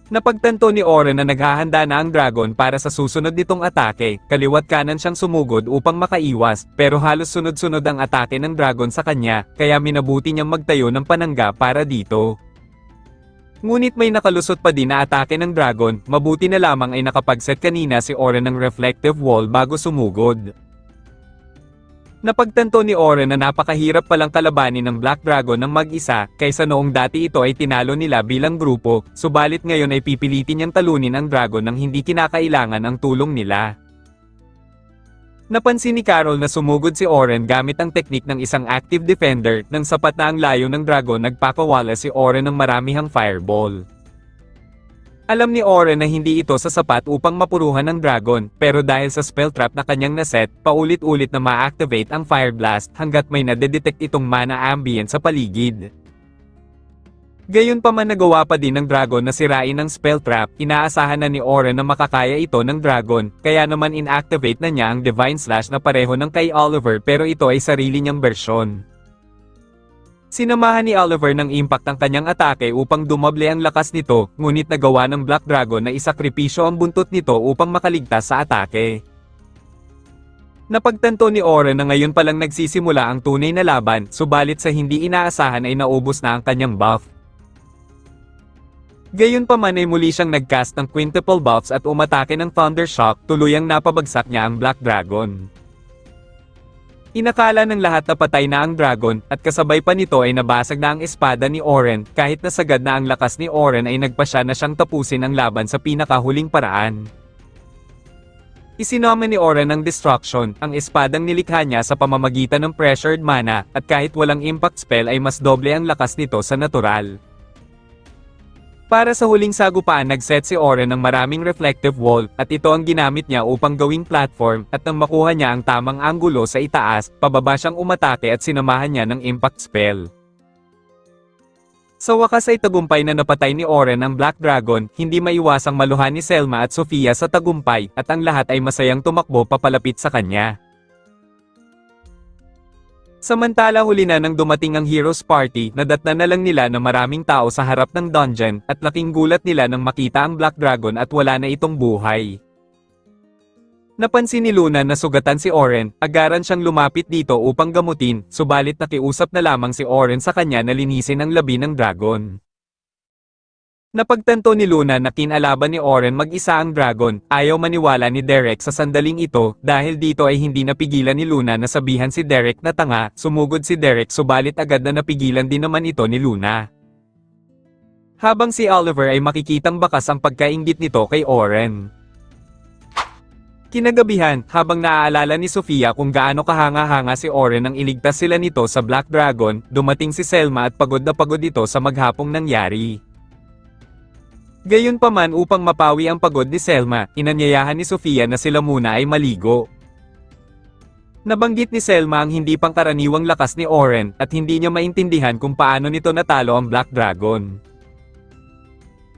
Napagtanto ni Oren na naghahanda na ang dragon para sa susunod nitong atake, kaliwat kanan siyang sumugod upang makaiwas, pero halos sunod-sunod ang atake ng dragon sa kanya, kaya minabuti niyang magtayo ng panangga para dito. Ngunit may nakalusot pa din na atake ng dragon, mabuti na lamang ay nakapagset kanina si Oren ng reflective wall bago sumugod. Napagtanto ni Oren na napakahirap palang kalabanin ng Black Dragon ng mag-isa, kaysa noong dati ito ay tinalo nila bilang grupo, subalit ngayon ay pipilitin niyang talunin ang dragon nang hindi kinakailangan ang tulong nila. Napansin ni Carol na sumugod si Oren gamit ang teknik ng isang active defender, nang sapat na ang layo ng dragon nagpakawala si Oren ng maramihang fireball. Alam ni Oren na hindi ito sasapat upang mapuruhan ng dragon, pero dahil sa spell trap na kanyang naset, paulit-ulit na ma-activate ang Fire Blast hanggat may nadedetect itong mana ambient sa paligid. Gayunpaman nagawa pa din ng dragon na sirain ang spell trap, inaasahan na ni Oren na makakaya ito ng dragon, kaya naman inactivate na niya ang Divine Slash na pareho ng kay Oliver pero ito ay sarili niyang bersyon. Sinamahan ni Oliver ng impact ang kanyang atake upang dumoble ang lakas nito, ngunit nagawa ng Black Dragon na isakripisyo ang buntot nito upang makaligtas sa atake. Napagtanto ni Oren na ngayon palang nagsisimula ang tunay na laban, subalit sa hindi inaasahan ay naubos na ang kanyang buff. Gayunpaman ay muli siyang nagcast ng quintuple buffs at umatake ng Thunder Shock, tuluyang napabagsak niya ang Black Dragon. Inakala ng lahat na patay na ang dragon, at kasabay pa nito ay nabasag na ang espada ni Oren, kahit nasagad na ang lakas ni Oren ay nagpasya na siyang tapusin ang laban sa pinakahuling paraan. Isinama ni Oren ang Destruction, ang espadang nilikha niya sa pamamagitan ng pressured mana, at kahit walang impact spell ay mas doble ang lakas nito sa natural. Para sa huling sagupaan nagset si Oren ng maraming reflective wall, at ito ang ginamit niya upang gawing platform, at nang makuha niya ang tamang anggulo sa itaas, pababa siyang umatake at sinamahan niya ng impact spell. Sa wakas ay tagumpay na napatay ni Oren ang Black Dragon, hindi maiwasang maluhan ni Selma at Sofia sa tagumpay, at ang lahat ay masayang tumakbo papalapit sa kanya. Samantala huli na nang dumating ang Heroes Party, nadatnan na lang nila na maraming tao sa harap ng dungeon, at laking gulat nila nang makita ang Black Dragon at wala na itong buhay. Napansin ni Luna na sugatan si Oren, agaran siyang lumapit dito upang gamutin, subalit nakiusap na lamang si Oren sa kanya na linisin ang labi ng dragon. Napagtanto ni Luna na kinalaban ni Oren mag-isa ang dragon, ayaw maniwala ni Derek sa sandaling ito, dahil dito ay hindi napigilan ni Luna na sabihan si Derek na tanga, sumugod si Derek subalit agad na napigilan din naman ito ni Luna. Habang si Oliver ay makikitang bakas ang pagkainggit nito kay Oren. Kinagabihan, habang naaalala ni Sofia kung gaano kahanga-hanga si Oren nang iligtas sila nito sa Black Dragon, dumating si Selma at pagod na pagod ito sa maghapong nangyari. Gayunpaman upang mapawi ang pagod ni Selma, inanyayahan ni Sofia na sila muna ay maligo. Nabanggit ni Selma ang hindi pangkaraniwang lakas ni Oren, at hindi niya maintindihan kung paano nito natalo ang Black Dragon.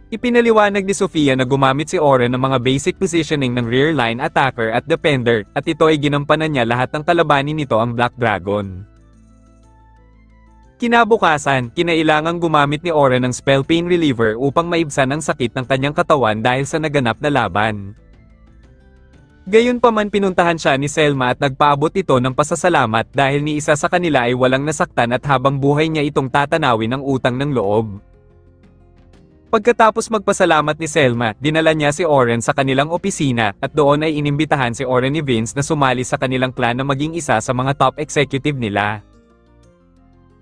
Ipinaliwanag ni Sofia na gumamit si Oren ng mga basic positioning ng rear line attacker at defender, at ito ay ginampanan niya lahat ng kalabanin nito ang Black Dragon. Kinabukasan, kinailangang gumamit ni Oren ng spell pain reliever upang maibsan ang sakit ng kanyang katawan dahil sa naganap na laban. Gayunpaman pinuntahan siya ni Selma at nagpaabot ito ng pasasalamat dahil ni isa sa kanila ay walang nasaktan at habang buhay niya itong tatanawin ng utang ng loob. Pagkatapos magpasalamat ni Selma, dinala niya si Oren sa kanilang opisina, at doon ay inimbitahan si Oren ni Vince na sumali sa kanilang clan na maging isa sa mga top executive nila.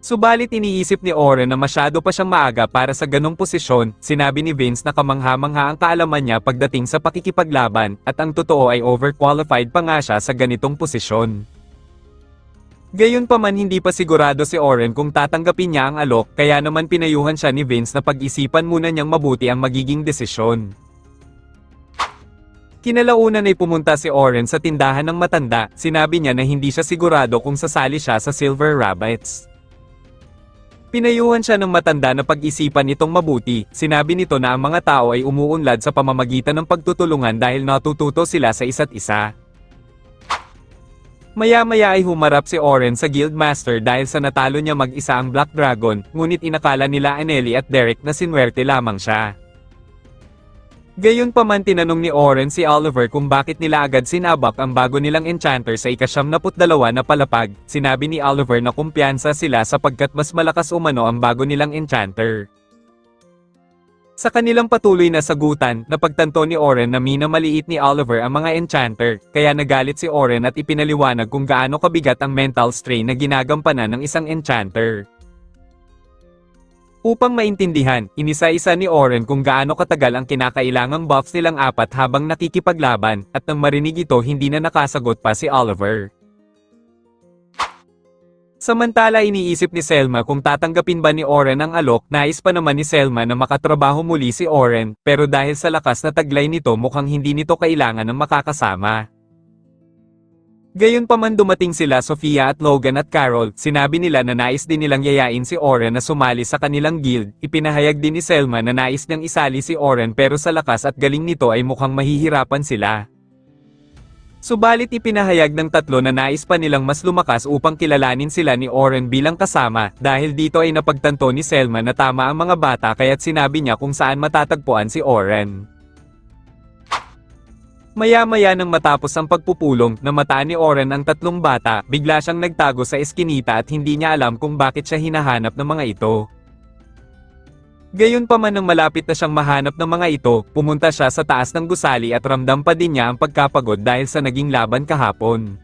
Subalit iniisip ni Oren na masyado pa siyang maaga para sa ganong posisyon, sinabi ni Vince na kamangha-mangha ang kaalaman niya pagdating sa pakikipaglaban, at ang totoo ay overqualified pa nga siya sa ganitong posisyon. Gayunpaman hindi pa sigurado si Oren kung tatanggapin niya ang alok, kaya naman pinayuhan siya ni Vince na pag-isipan muna niyang mabuti ang magiging desisyon. Kinalaunan ay pumunta si Oren sa tindahan ng matanda, sinabi niya na hindi siya sigurado kung sasali siya sa Silver Rabbits. Pinayuhan siya ng matanda na pag-isipan itong mabuti, sinabi nito na ang mga tao ay umuunlad sa pamamagitan ng pagtutulungan dahil natututo sila sa isa't isa. Maya-maya ay humarap si Oren sa Guildmaster dahil sa natalo niya mag-isa ang Black Dragon, ngunit inakala nila Anneli at Derek na sinwerte lamang siya. Gayunpaman tinanong ni Oren si Oliver kung bakit nila agad sinabak ang bago nilang enchanter sa ika-72 na palapag, sinabi ni Oliver na kumpiyansa sila sapagkat mas malakas umano ang bago nilang enchanter. Sa kanilang patuloy na sagutan, napagtanto ni Oren na minamaliit ni Oliver ang mga enchanter, kaya nagalit si Oren at ipinaliwanag kung gaano kabigat ang mental strain na ginagampanan ng isang enchanter. Upang maintindihan, inisa-isa ni Oren kung gaano katagal ang kinakailangang buffs nilang apat habang nakikipaglaban, at nang marinig ito hindi na nakasagot pa si Oliver. Samantala iniisip ni Selma kung tatanggapin ba ni Oren ang alok. Nais pa naman ni Selma na makatrabaho muli si Oren, pero dahil sa lakas na taglay nito mukhang hindi nito kailangan ng makakasama. Gayunpaman dumating sila Sofia at Logan at Carol, sinabi nila na nais din nilang yayain si Oren na sumali sa kanilang guild. Ipinahayag din ni Selma na nais niyang isali si Oren pero sa lakas at galing nito ay mukhang mahihirapan sila. Subalit ipinahayag ng tatlo na nais pa nilang mas lumakas upang kilalanin sila ni Oren bilang kasama, dahil dito ay napagtanto ni Selma na tama ang mga bata kaya't sinabi niya kung saan matatagpuan si Oren. Maya-maya nang matapos ang pagpupulong, namataan ni Oren ang tatlong bata, bigla siyang nagtago sa eskinita at hindi niya alam kung bakit siya hinahanap ng mga ito. Gayunpaman nang malapit na siyang mahanap ng mga ito, pumunta siya sa taas ng gusali at ramdam pa din niya ang pagkapagod dahil sa naging laban kahapon.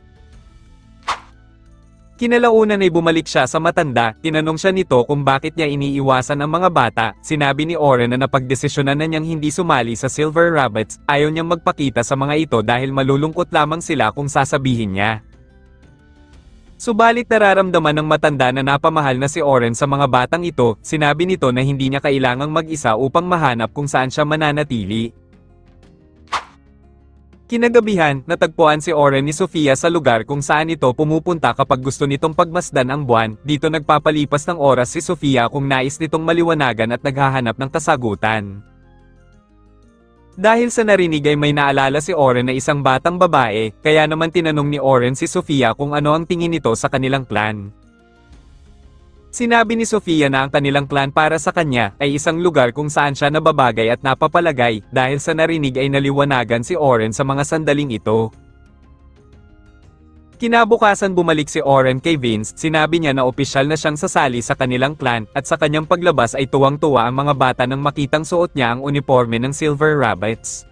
Kinalaunan ay bumalik siya sa matanda, tinanong siya nito kung bakit niya iniiwasan ang mga bata. Sinabi ni Oren na napagdesisyonan na niyang hindi sumali sa Silver Rabbits, ayaw niyang magpakita sa mga ito dahil malulungkot lamang sila kung sasabihin niya. Subalit nararamdaman ng matanda na napamahal na si Oren sa mga batang ito, sinabi nito na hindi niya kailangang mag-isa upang mahanap kung saan siya mananatili. Kinagabihan, natagpuan si Oren ni Sofia sa lugar kung saan ito pumupunta kapag gusto nitong pagmasdan ang buwan. Dito nagpapalipas ng oras si Sofia kung nais nitong maliwanagan at naghahanap ng kasagutan. Dahil sa narinig ay may naalala si Oren na isang batang babae, kaya naman tinanong ni Oren si Sofia kung ano ang tingin nito sa kanilang clan. Sinabi ni Sofia na ang kanilang clan para sa kanya ay isang lugar kung saan siya nababagay at napapalagay, dahil sa narinig ay naliwanagan si Oren sa mga sandaling ito. Kinabukasan bumalik si Oren kay Vince, sinabi niya na opisyal na siyang sasali sa kanilang clan, at sa kanyang paglabas ay tuwang-tuwa ang mga bata nang makitang suot niya ang uniforme ng Silver Rabbits.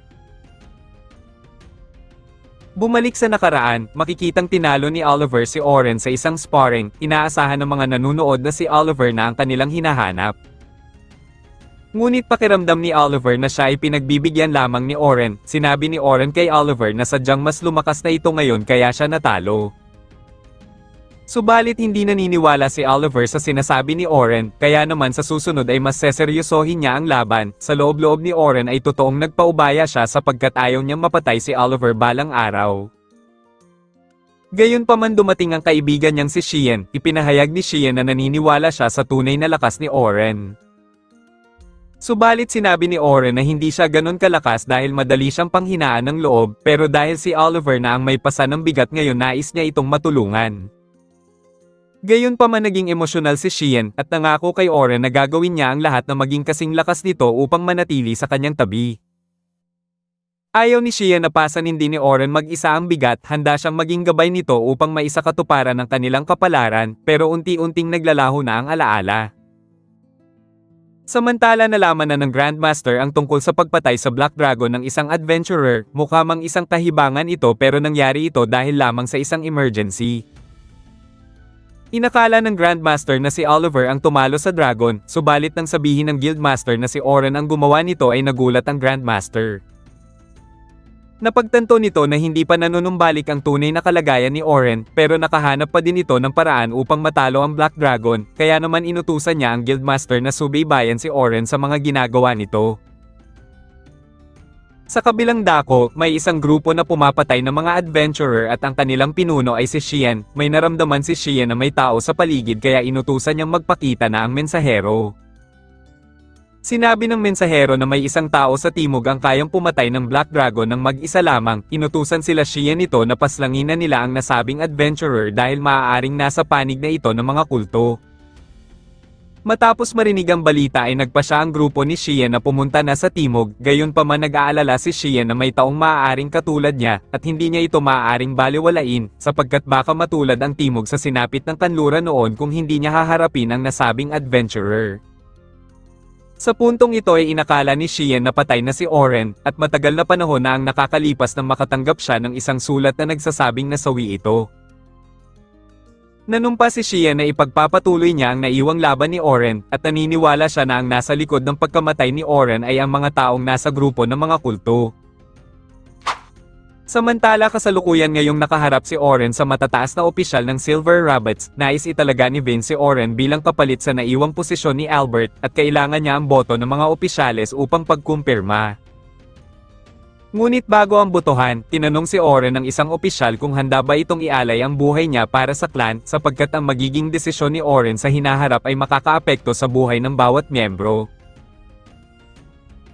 Bumalik sa nakaraan, makikitang tinalo ni Oliver si Oren sa isang sparring. Inaasahan ng mga nanunood na si Oliver na ang kanilang hinahanap. Ngunit pakiramdam ni Oliver na siya ay pinagbibigyan lamang ni Oren. Sinabi ni Oren kay Oliver na sadyang mas lumakas na ito ngayon kaya siya natalo. Subalit hindi naniniwala si Oliver sa sinasabi ni Oren, kaya naman sa susunod ay mas seseryosohin niya ang laban. Sa loob-loob ni Oren ay totoong nagpaubaya siya sapagkat ayaw niyang mapatay si Oliver balang araw. Gayunpaman dumating ang kaibigan niyang si Shien. Ipinahayag ni Shien na naniniwala siya sa tunay na lakas ni Oren. Subalit sinabi ni Oren na hindi siya ganon kalakas dahil madali siyang panghinaan ng loob, pero dahil si Oliver na ang may pasa ng bigat ngayon nais niya itong matulungan. Gayunpaman naging emosyonal si Shien at nangako kay Oren na gagawin niya ang lahat na maging kasing lakas nito upang manatili sa kanyang tabi. Ayaw ni Shien na pasanin din ni Oren mag-isa ang bigat, handa siyang maging gabay nito upang maisakatuparan ng kanilang kapalaran, pero unti-unting naglalaho na ang alaala. Samantala nalaman na ng Grandmaster ang tungkol sa pagpatay sa Black Dragon ng isang adventurer. Mukha mang isang kahibangan ito pero nangyari ito dahil lamang sa isang emergency. Inakala ng Grandmaster na si Oliver ang tumalo sa dragon, subalit nang sabihin ng Guildmaster na si Oren ang gumawa nito ay nagulat ang Grandmaster. Napagtanto nito na hindi pa nanunumbalik ang tunay na kalagayan ni Oren, pero nakahanap pa din ito ng paraan upang matalo ang Black Dragon, kaya naman inutusan niya ang Guildmaster na subaybayan si Oren sa mga ginagawa nito. Sa kabilang dako, may isang grupo na pumapatay ng mga adventurer at ang kanilang pinuno ay si Shien. May naramdaman si Shien na may tao sa paligid kaya inutusan niyang magpakita na ang mensahero. Sinabi ng mensahero na may isang tao sa timog ang kayang pumatay ng Black Dragon ng mag-isa lamang. Inutusan sila Shien nito na paslangin na nila ang nasabing adventurer dahil maaaring nasa panig na ito ng mga kulto. Matapos marinig ang balita ay nagpasya ang grupo ni Shien na pumunta na sa timog, gayunpaman nag-aalala si Shien na may taong maaaring katulad niya, at hindi niya ito maaaring baliwalain, sapagkat baka matulad ang timog sa sinapit ng kanluran noon kung hindi niya haharapin ang nasabing adventurer. Sa puntong ito ay inakala ni Shien na patay na si Oren, at matagal na panahon na ang nakakalipas nang makatanggap siya ng isang sulat na nagsasabing nasawi ito. Nanumpa si Shien na ipagpapatuloy niya ang naiwang laban ni Oren, at naniniwala siya na ang nasa likod ng pagkamatay ni Oren ay ang mga taong nasa grupo ng mga kulto. Samantala kasalukuyan ngayong nakaharap si Oren sa matataas na opisyal ng Silver Rabbits, nais italaga ni Vince si Oren bilang kapalit sa naiwang posisyon ni Albert at kailangan niya ang boto ng mga opisyales upang pagkumpirma. Ngunit bago ang botohan, tinanong si Oren ng isang opisyal kung handa ba itong ialay ang buhay niya para sa clan sapagkat ang magiging desisyon ni Oren sa hinaharap ay makakaapekto sa buhay ng bawat miyembro.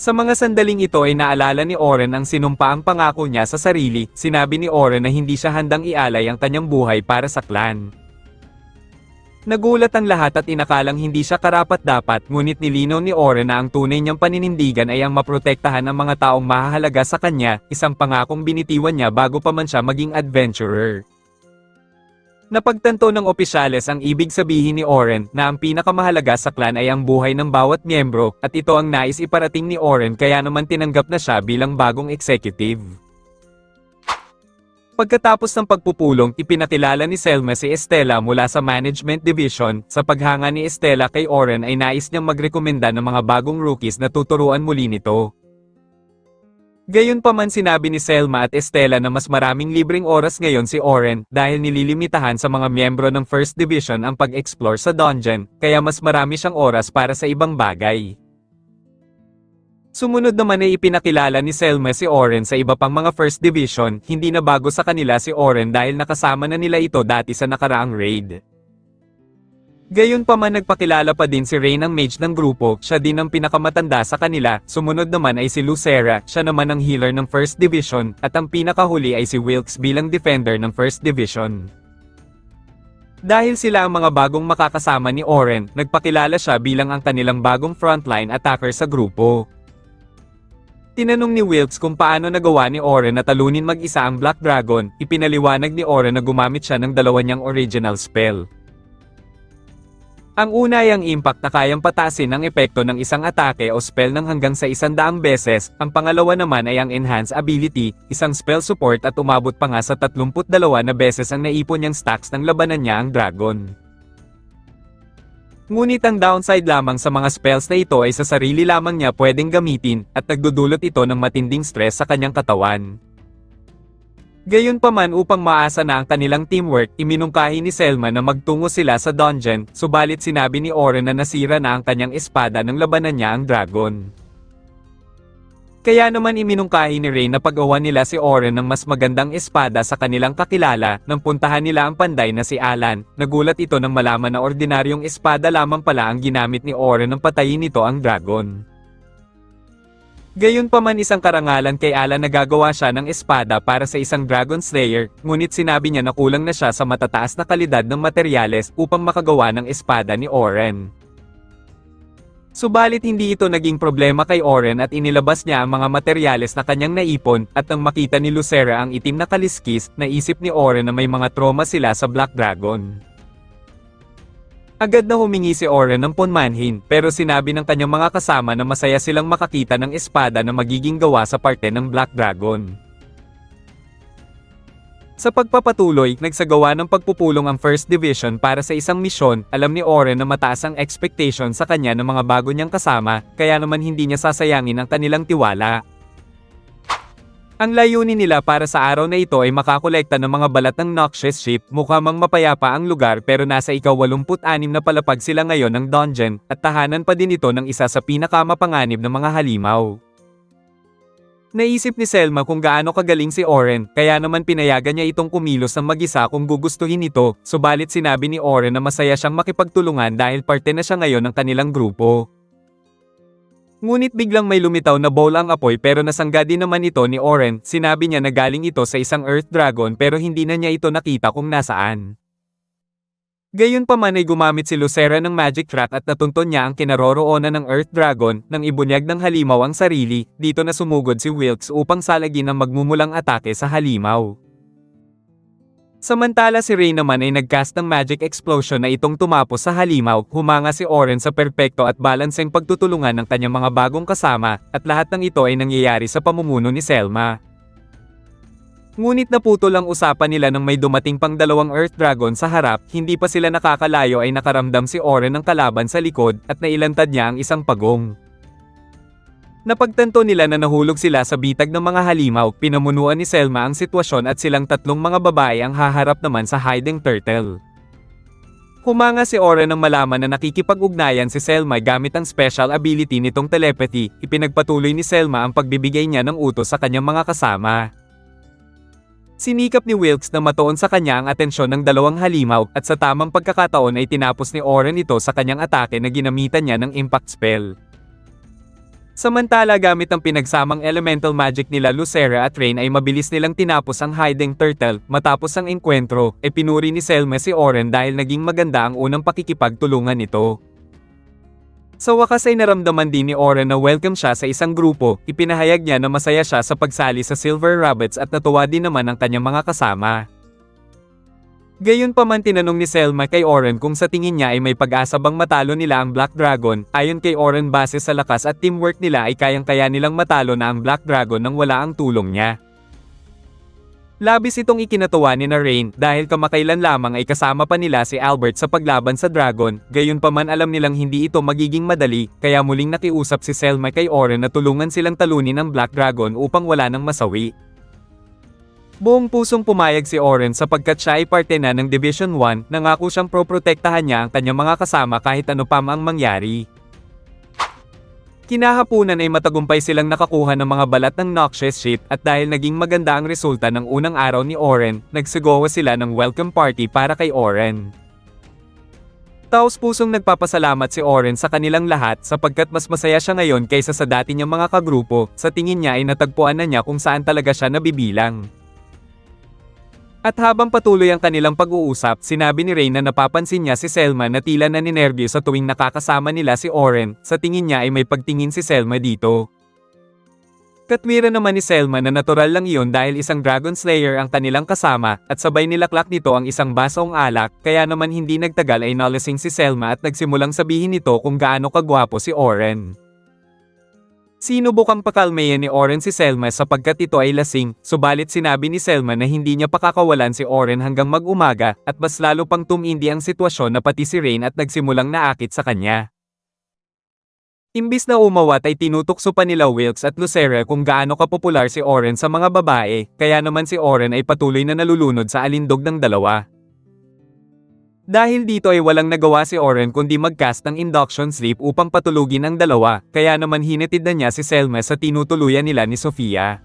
Sa mga sandaling ito ay naalala ni Oren ang sinumpaang pangako niya sa sarili, sinabi ni Oren na hindi siya handang ialay ang kanyang buhay para sa clan. Nagulat ang lahat at inakalang hindi siya karapat-dapat, ngunit nilinaw ni Oren na ang tunay niyang paninindigan ay ang maprotektahan ang mga taong mahahalaga sa kanya, isang pangakong binitiwan niya bago pa man siya maging adventurer. Napagtanto ng opisyales ang ibig sabihin ni Oren na ang pinakamahalaga sa clan ay ang buhay ng bawat miyembro at ito ang nais iparating ni Oren kaya naman tinanggap na siya bilang bagong executive. Pagkatapos ng pagpupulong, ipinakilala ni Selma si Estela mula sa Management Division. Sa paghanga ni Estela kay Oren ay nais niyang magrekomenda ng mga bagong rookies na tuturuan muli nito. Gayunpaman sinabi ni Selma at Estela na mas maraming libreng oras ngayon si Oren dahil nililimitahan sa mga miyembro ng First Division ang pag-explore sa dungeon, kaya mas marami siyang oras para sa ibang bagay. Sumunod naman ay ipinakilala ni Selma si Oren sa iba pang mga First Division, hindi na bago sa kanila si Oren dahil nakasama na nila ito dati sa nakaraang raid. Gayunpaman nagpakilala pa din si Ray ng mage ng grupo, siya din ang pinakamatanda sa kanila, sumunod naman ay si Lucera, siya naman ang healer ng First Division, at ang pinakahuli ay si Wilkes bilang defender ng First Division. Dahil sila ang mga bagong makakasama ni Oren, nagpakilala siya bilang ang kanilang bagong frontline attacker sa grupo. Tinanong ni Wilkes kung paano nagawa ni Oren na talunin mag-isa ang Black Dragon, ipinaliwanag ni Oren na gumamit siya ng dalawa niyang original spell. Ang una ay ang impact na kayang patasin ang epekto ng isang atake o spell ng hanggang sa 100 beses, ang pangalawa naman ay ang enhance ability, isang spell support at umabot pa nga sa 32 na beses ang naipon niyang stacks ng labanan niya ang dragon. Ngunit ang downside lamang sa mga spells na ito ay sa sarili lamang niya pwedeng gamitin, at nagdudulot ito ng matinding stress sa kanyang katawan. Gayunpaman upang maasa na ang kanilang teamwork, iminungkahi ni Selma na magtungo sila sa dungeon, subalit sinabi ni Oren na nasira na ang kanyang espada nang labanan niya ang dragon. Kaya naman iminungkahi ni Ray na pag-awan nila si Oren ng mas magandang espada sa kanilang kakilala, nang puntahan nila ang panday na si Alan. Nagulat ito nang malaman na ordinaryong espada lamang pala ang ginamit ni Oren nang patayin nito ang dragon. Gayunpaman isang karangalan kay Alan na gagawa siya ng espada para sa isang Dragon Slayer, ngunit sinabi niya na kulang na siya sa matataas na kalidad ng materyales upang makagawa ng espada ni Oren. Subalit hindi ito naging problema kay Oren at inilabas niya ang mga materyales na kanyang naipon, at nang makita ni Lucera ang itim na kaliskis, naisip ni Oren na may mga trauma sila sa Black Dragon. Agad na humingi si Oren ng ponmanhin, pero sinabi ng kanyang mga kasama na masaya silang makakita ng espada na magiging gawa sa parte ng Black Dragon. Sa pagpapatuloy, nagsagawa ng pagpupulong ang First Division para sa isang misyon. Alam ni Oren na mataas ang expectation sa kanya ng mga bago niyang kasama, kaya naman hindi niya sasayangin ang kanilang tiwala. Ang layunin nila para sa araw na ito ay makakolekta ng mga balat ng noxious ship. Mukhamang mapayapa ang lugar pero nasa ika-86 na palapag sila ngayon ng dungeon, at tahanan pa din ito ng isa sa pinakamapanganib ng mga halimaw. Naisip ni Selma kung gaano kagaling si Oren, kaya naman pinayagan niya itong kumilos ng mag-isa kung gugustuhin ito, subalit sinabi ni Oren na masaya siyang makipagtulungan dahil parte na siya ngayon ng kanilang grupo. Ngunit biglang may lumitaw na bowl ang apoy pero nasangga din naman ito ni Oren, sinabi niya na galing ito sa isang Earth Dragon pero hindi na niya ito nakita kung nasaan. Gayunpaman ay gumamit si Lucera ng magic track at natunton niya ang kinaroroonan ng Earth Dragon, nang ibunyag ng halimaw ang sarili, dito na sumugod si Wilkes upang salagin ang magmumulang atake sa halimaw. Samantala si Ray naman ay nagcast ng magic explosion na itong tumapos sa halimaw, humanga si Oren sa perpekto at balanseng pagtutulungan ng kanyang mga bagong kasama, at lahat ng ito ay nangyayari sa pamumuno ni Selma. Ngunit naputol ang usapan nila nang may dumating pang dalawang Earth Dragon sa harap, hindi pa sila nakakalayo ay nakaramdam si Oren ng kalaban sa likod, at nailantad niya ang isang pagong. Napagtanto nila na nahulog sila sa bitag ng mga halimaw, pinamunuan ni Selma ang sitwasyon at silang tatlong mga babae ang haharap naman sa hiding turtle. Humanga si Oren nang malaman na nakikipag-ugnayan si Selma gamit ang special ability nitong telepathy, ipinagpatuloy ni Selma ang pagbibigay niya ng utos sa kanyang mga kasama. Sinikap ni Wilkes na matuon sa kanya ang atensyon ng dalawang halimaw at sa tamang pagkakataon ay tinapos ni Oren ito sa kanyang atake na ginamitan niya ng impact spell. Samantala gamit ang pinagsamang elemental magic nila Lucera at Rain ay mabilis nilang tinapos ang hiding turtle. Matapos ang enkwentro, ay pinuri ni Selma si Oren dahil naging maganda ang unang pakikipagtulungan nito. Sa wakas ay naramdaman din ni Oren na welcome siya sa isang grupo, ipinahayag niya na masaya siya sa pagsali sa Silver Rabbits at natuwa din naman ang kanyang mga kasama. Gayunpaman tinanong ni Selma kay Oren kung sa tingin niya ay may pag-asa bang matalo nila ang Black Dragon. Ayon kay Oren base sa lakas at teamwork nila ay kayang-kaya nilang matalo na ang Black Dragon nang wala ang tulong niya. Labis itong ikinatuwa ni Rain dahil kamakailan lamang ay kasama pa nila si Albert sa paglaban sa Dragon, gayunpaman alam nilang hindi ito magiging madali, kaya muling nakiusap si Selma kay Oren na tulungan silang talunin ang Black Dragon upang wala nang masawi. Buong pusong pumayag si Oren sapagkat siya ay parte na ng Division 1, nangako siyang proprotektahan niya ang kanyang mga kasama kahit ano pa ang mangyari. Kinahapunan ay matagumpay silang nakakuha ng mga balat ng noxious shit at dahil naging maganda ang resulta ng unang araw ni Oren, nagsigawa sila ng welcome party para kay Oren. Taos-pusong nagpapasalamat si Oren sa kanilang lahat sapagkat mas masaya siya ngayon kaysa sa dati niyang mga kagrupo, sa tingin niya ay natagpuan na niya kung saan talaga siya nabibilang. At habang patuloy ang kanilang pag-uusap, sinabi ni Rain na napapansin niya si Selma na tila naninerbyo sa tuwing nakakasama nila si Oren, sa tingin niya ay may pagtingin si Selma dito. Katwiran naman ni Selma na natural lang iyon dahil isang Dragon Slayer ang kanilang kasama, at sabay nilaklak nito ang isang basong alak, kaya naman hindi nagtagal ay nalasing si Selma at nagsimulang sabihin nito kung gaano kagwapo si Oren. Sinubukang pakalmayan ni Oren si Selma sapagkat ito ay lasing, subalit sinabi ni Selma na hindi niya pakakawalan si Oren hanggang mag-umaga, at mas lalo pang tumindi ang sitwasyon na pati si Rain at nagsimulang naakit sa kanya. Imbis na umawat ay tinutokso pa nila Wilkes at Lucera kung gaano kapopular si Oren sa mga babae, kaya naman si Oren ay patuloy na nalulunod sa alindog ng dalawa. Dahil dito ay walang nagawa si Oren kundi mag-cast ng induction sleep upang patulugin ang dalawa, kaya naman hinatid na niya si Selma sa tinutuluyan nila ni Sofia.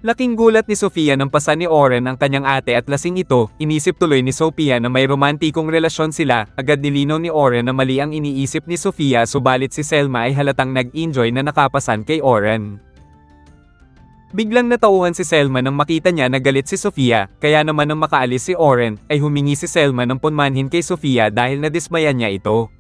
Laking gulat ni Sofia nang pasan ni Oren ang kanyang ate at lasing ito, inisip tuloy ni Sofia na may romantikong relasyon sila, agad nilinaw ni Oren na mali ang iniisip ni Sofia subalit si Selma ay halatang nag-enjoy na nakapasan kay Oren. Biglang natauhan si Selma nang makita niya na galit si Sofia, kaya naman nang makaalis si Oren, ay humingi si Selma ng punmanhin kay Sofia dahil nadismayan niya ito.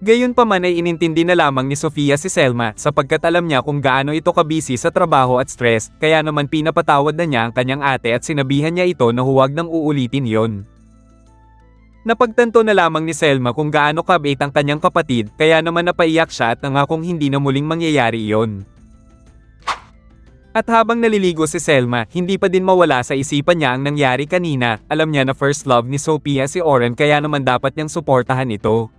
Gayunpaman ay inintindi na lamang ni Sofia si Selma sapagkat alam niya kung gaano ito kabisi sa trabaho at stress, kaya naman pinapatawad na niya ang kanyang ate at sinabihan niya ito na huwag nang uulitin yon. Napagtanto na lamang ni Selma kung gaano kabait ang kanyang kapatid, kaya naman napaiyak siya at nangakong hindi na muling mangyayari iyon. At habang naliligo si Selma, hindi pa din mawala sa isipan niya ang nangyari kanina, alam niya na first love ni Sofia si Oren kaya naman dapat niyang suportahan ito.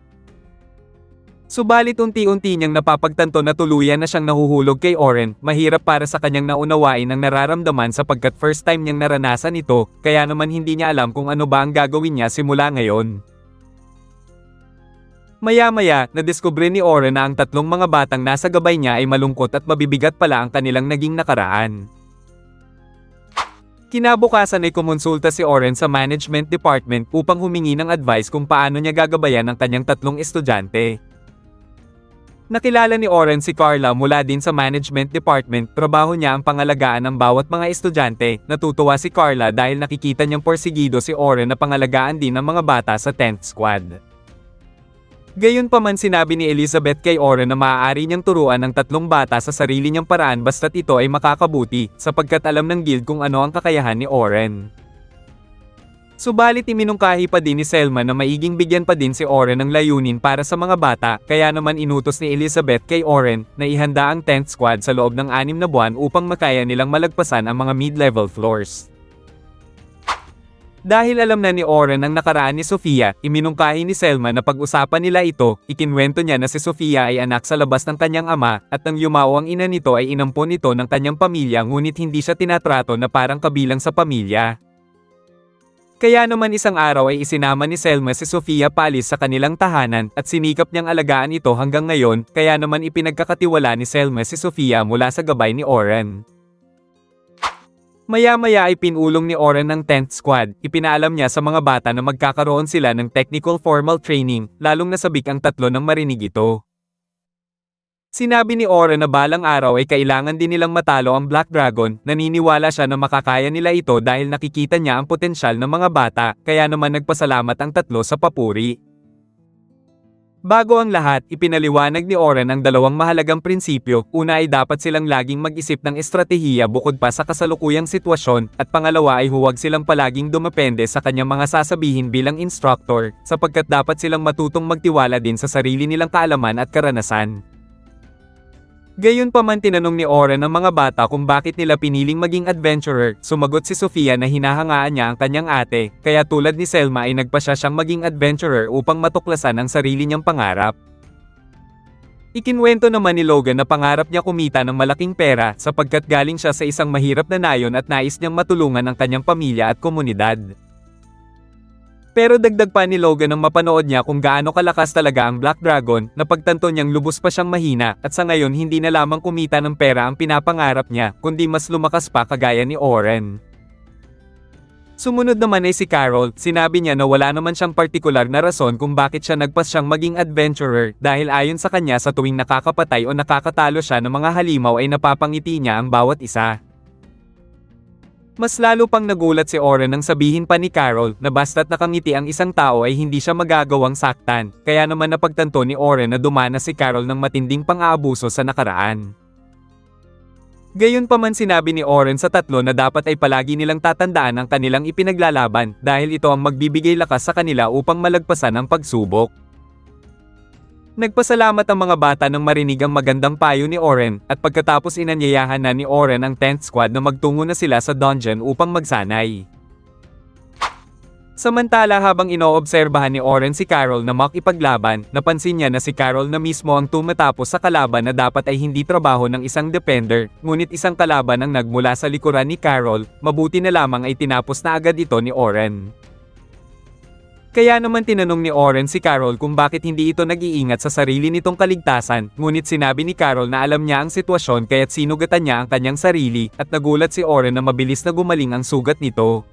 Subalit unti-unti niyang napapagtanto na tuluyan na siyang nahuhulog kay Oren, mahirap para sa kanyang naunawain ang nararamdaman sapagkat first time niyang naranasan ito, kaya naman hindi niya alam kung ano ba ang gagawin niya simula ngayon. Maya-maya, nadiskubre ni Oren na ang tatlong mga batang nasa gabay niya ay malungkot at mabibigat pala ang kanilang naging nakaraan. Kinabukasan ay kumonsulta si Oren sa management department upang humingi ng advice kung paano niya gagabayan ang kanyang tatlong estudyante. Nakilala ni Oren si Carla mula din sa management department, trabaho niya ang pangalagaan ng bawat mga estudyante. Natutuwa si Carla dahil nakikita niyang porsigido si Oren na pangalagaan din ng mga bata sa 10th squad. Gayunpaman sinabi ni Elizabeth kay Oren na maaari niyang turuan ang tatlong bata sa sarili niyang paraan basta't ito ay makakabuti, sapagkat alam ng guild kung ano ang kakayahan ni Oren. Subalit iminungkahi pa din ni Selma na maiging bigyan pa din si Oren ng layunin para sa mga bata, kaya naman inutos ni Elizabeth kay Oren na ihanda ang 10th squad sa loob ng 6 na buwan upang makaya nilang malagpasan ang mga mid-level floors. Dahil alam na ni Oren ang nakaraan ni Sofia, iminungkahi ni Selma na pag-usapan nila ito, ikinwento niya na si Sofia ay anak sa labas ng kanyang ama, at nang yumao ang ina nito ay inampon ito ng kanyang pamilya ngunit hindi siya tinatrato na parang kabilang sa pamilya. Kaya naman isang araw ay isinama ni Selma si Sofia paalis sa kanilang tahanan at sinikap niyang alagaan ito hanggang ngayon, kaya naman ipinagkakatiwala ni Selma si Sofia mula sa gabay ni Oren. Maya-maya ay pinulong ni Oren ng 10th Squad, ipinaalam niya sa mga bata na magkakaroon sila ng technical formal training, lalong nasabik ang tatlo nang marinig ito. Sinabi ni Oren na balang araw ay kailangan din nilang matalo ang Black Dragon, naniniwala siya na makakaya nila ito dahil nakikita niya ang potensyal ng mga bata, kaya naman nagpasalamat ang tatlo sa papuri. Bago ang lahat, ipinaliwanag ni Oren ang dalawang mahalagang prinsipyo. Una ay dapat silang laging mag-isip ng estratehiya bukod pa sa kasalukuyang sitwasyon, at pangalawa ay huwag silang palaging dumepende sa kanyang mga sasabihin bilang instructor, sapagkat dapat silang matutong magtiwala din sa sarili nilang kaalaman at karanasan. Gayunpaman tinanong ni Oren ang mga bata kung bakit nila piniling maging adventurer, sumagot si Sofia na hinahangaan niya ang kanyang ate, kaya tulad ni Selma ay nagpasya siyang maging adventurer upang matuklasan ang sarili niyang pangarap. Ikinwento naman ni Logan na pangarap niya kumita ng malaking pera sapagkat galing siya sa isang mahirap na nayon at nais niyang matulungan ang kanyang pamilya at komunidad. Pero dagdag pa ni Logan nang mapanood niya kung gaano kalakas talaga ang Black Dragon, napagtanto niyang lubos pa siyang mahina, at sa ngayon hindi na lamang kumita ng pera ang pinapangarap niya, kundi mas lumakas pa kagaya ni Oren. Sumunod naman ay si Carol, sinabi niya na wala naman siyang partikular na rason kung bakit siya nagpas siyang maging adventurer, dahil ayon sa kanya sa tuwing nakakapatay o nakakatalo siya ng mga halimaw ay napapangiti niya ang bawat isa. Mas lalo pang nagulat si Oren nang sabihin pa ni Carol na basta't nakangiti ang isang tao ay hindi siya magagawang saktan, kaya naman napagtanto ni Oren na dumana si Carol ng matinding pang-aabuso sa nakaraan. Gayunpaman sinabi ni Oren sa tatlo na dapat ay palagi nilang tatandaan ang kanilang ipinaglalaban dahil ito ang magbibigay lakas sa kanila upang malagpasan ang pagsubok. Nagpasalamat ang mga bata nang marinig ang magandang payo ni Oren, at pagkatapos inanyayahan na ni Oren ang 10th Squad na magtungo na sila sa dungeon upang magsanay. Samantala habang inoobserbahan ni Oren si Carol na makipaglaban, napansin niya na si Carol na mismo ang tumatapos sa kalaban na dapat ay hindi trabaho ng isang defender, ngunit isang kalaban ang nagmula sa likuran ni Carol, mabuti na lamang ay tinapos na agad ito ni Oren. Kaya naman tinanong ni Oren si Carol kung bakit hindi ito nag-iingat sa sarili nitong kaligtasan, ngunit sinabi ni Carol na alam niya ang sitwasyon kaya't sinugatan niya ang kanyang sarili, at nagulat si Oren na mabilis na gumaling ang sugat nito.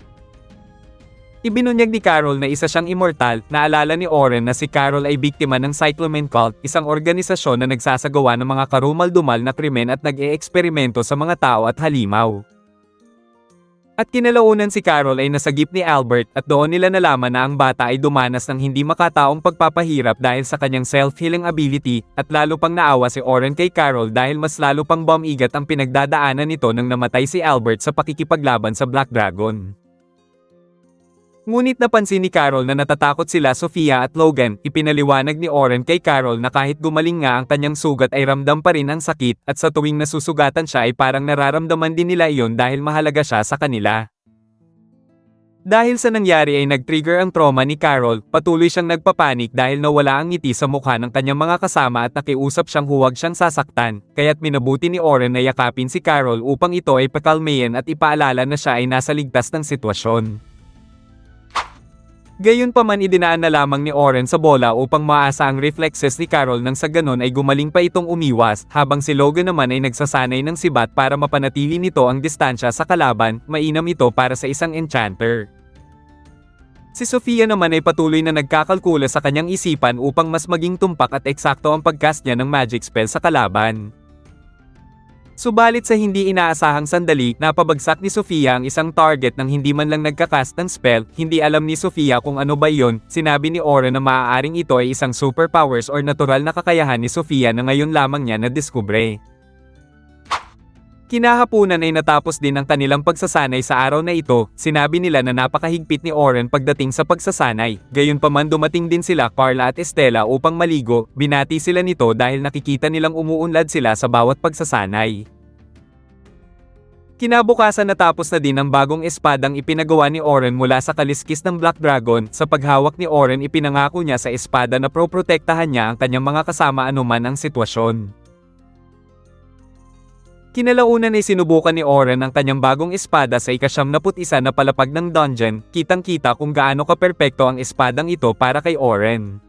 Ibinunyag ni Carol na isa siyang immortal. Naalala ni Oren na si Carol ay biktima ng Cyclamen Cult, isang organisasyon na nagsasagawa ng mga karumal-dumal na krimen at nag-eeksperimento sa mga tao at halimaw. At kinalaunan si Carol ay nasagip ni Albert, at doon nila nalaman na ang bata ay dumanas ng hindi makataong pagpapahirap dahil sa kanyang self-healing ability, at lalo pang naawa si Oren kay Carol dahil mas lalo pang bumigat ang pinagdadaanan nito nang namatay si Albert sa pakikipaglaban sa Black Dragon. Ngunit napansin ni Carol na natatakot sila Sofia at Logan, ipinaliwanag ni Oren kay Carol na kahit gumaling nga ang kanyang sugat ay ramdam pa rin ang sakit, at sa tuwing nasusugatan siya ay parang nararamdaman din nila iyon dahil mahalaga siya sa kanila. Dahil sa nangyari ay nag-trigger ang trauma ni Carol, patuloy siyang nagpapanik dahil nawala ang ngiti sa mukha ng kanyang mga kasama at nakiusap siyang huwag siyang sasaktan, kaya't minabuti ni Oren na yakapin si Carol upang ito ay pakalmayin at ipaalala na siya ay nasa ligtas ng sitwasyon. Gayunpaman idinaan na lamang ni Oren sa bola upang maasa ang reflexes ni Carol nang sa ganon ay gumaling pa itong umiwas, habang si Logan naman ay nagsasanay ng sibat para mapanatili nito ang distansya sa kalaban, mainam ito para sa isang enchanter. Si Sofia naman ay patuloy na nagkakalkula sa kanyang isipan upang mas maging tumpak at eksakto ang pagcast niya ng magic spell sa kalaban. Subalit sa hindi inaasahang sandali, napabagsak ni Sofia ang isang target nang hindi man lang nagkakast ng spell. Hindi alam ni Sofia kung ano ba yon. Sinabi ni Oren na maaaring ito ay isang superpowers or natural na kakayahan ni Sofia na ngayon lamang niya nadiskubre. Kinahapunan ay natapos din ang kanilang pagsasanay sa araw na ito. Sinabi nila na napakahigpit ni Oren pagdating sa pagsasanay. Gayunpaman dumating din sila Carla at Estela upang maligo. Binati sila nito dahil nakikita nilang umuunlad sila sa bawat pagsasanay. Kinabukasan natapos na din ang bagong espadang ipinagawa ni Oren mula sa kaliskis ng Black Dragon. Sa paghawak ni Oren ipinangako niya sa espada na proprotektahan niya ang kanyang mga kasama anuman ang sitwasyon. Kinalaunan ay sinubukan ni Oren ang kanyang bagong espada sa ika-71 na palapag ng dungeon, kitang-kita kung gaano kaperpekto ang espadang ito para kay Oren.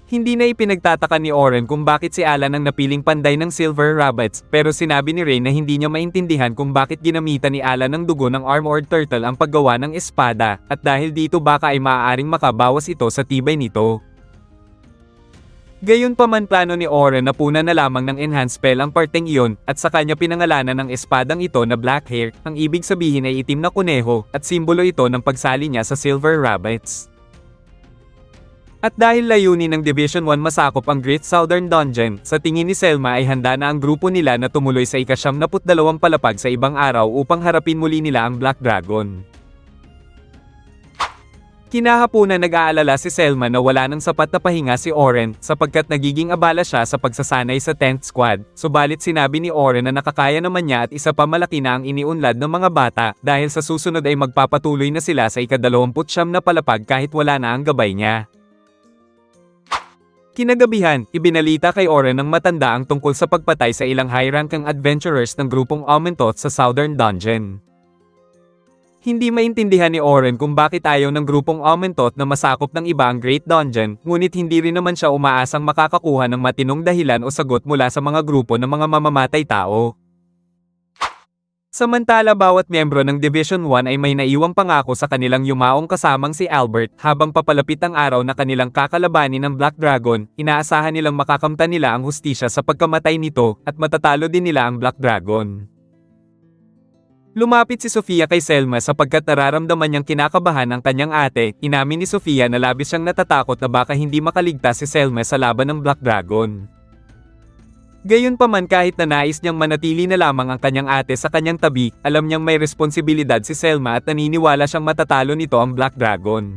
Hindi na ipinagtataka ni Oren kung bakit si Alan ang napiling panday ng Silver Rabbits, pero sinabi ni Ray na hindi niya maintindihan kung bakit ginamitan ni Alan ng dugo ng Armored Turtle ang paggawa ng espada, at dahil dito baka ay maaaring makabawas ito sa tibay nito. Gayunpaman plano ni Oren na punan na lamang ng enhanced spell ang parteng iyon, at sa kanya pinangalanan ng espadang ito na Black Hair, ang ibig sabihin ay itim na kuneho, at simbolo ito ng pagsali niya sa Silver Rabbits. At dahil layunin ng Division 1 masakop ang Great Southern Dungeon, sa tingin ni Selma ay handa na ang grupo nila na tumuloy sa ika-72 palapag sa ibang araw upang harapin muli nila ang Black Dragon. Kinahapunan nag-aalala si Selma na wala nang sapat na pahinga si Oren, sapagkat nagiging abala siya sa pagsasanay sa 10th Squad, subalit sinabi ni Oren na nakakaya naman niya at isa pa malaki na ang iniunlad ng mga bata, dahil sa susunod ay magpapatuloy na sila sa ika-29 na palapag kahit wala na ang gabay niya. Kinagabihan, ibinalita kay Oren ng matanda ang tungkol sa pagpatay sa ilang high-ranking adventurers ng grupong Amentoth sa Southern Dungeon. Hindi maintindihan ni Oren kung bakit ayaw ng grupong Amentoth na masakop ng iba ang Great Dungeon, ngunit hindi rin naman siya umaasang makakakuha ng matinong dahilan o sagot mula sa mga grupo ng mga mamamatay tao. Samantala bawat miyembro ng Division 1 ay may naiwang pangako sa kanilang yumaong kasamang si Albert, habang papalapit ang araw na kanilang kakalabanin ng Black Dragon, inaasahan nilang makakamtan nila ang hustisya sa pagkamatay nito, at matatalo din nila ang Black Dragon. Lumapit si Sofia kay Selma sapagkat nararamdaman niyang kinakabahan ang kanyang ate. Inamin ni Sofia na labis siyang natatakot na baka hindi makaligtas si Selma sa laban ng Black Dragon. Gayunpaman kahit na nais niyang manatili na lamang ang kanyang ate sa kanyang tabi, alam niyang may responsibilidad si Selma at naniniwala siyang matatalo nito ang Black Dragon.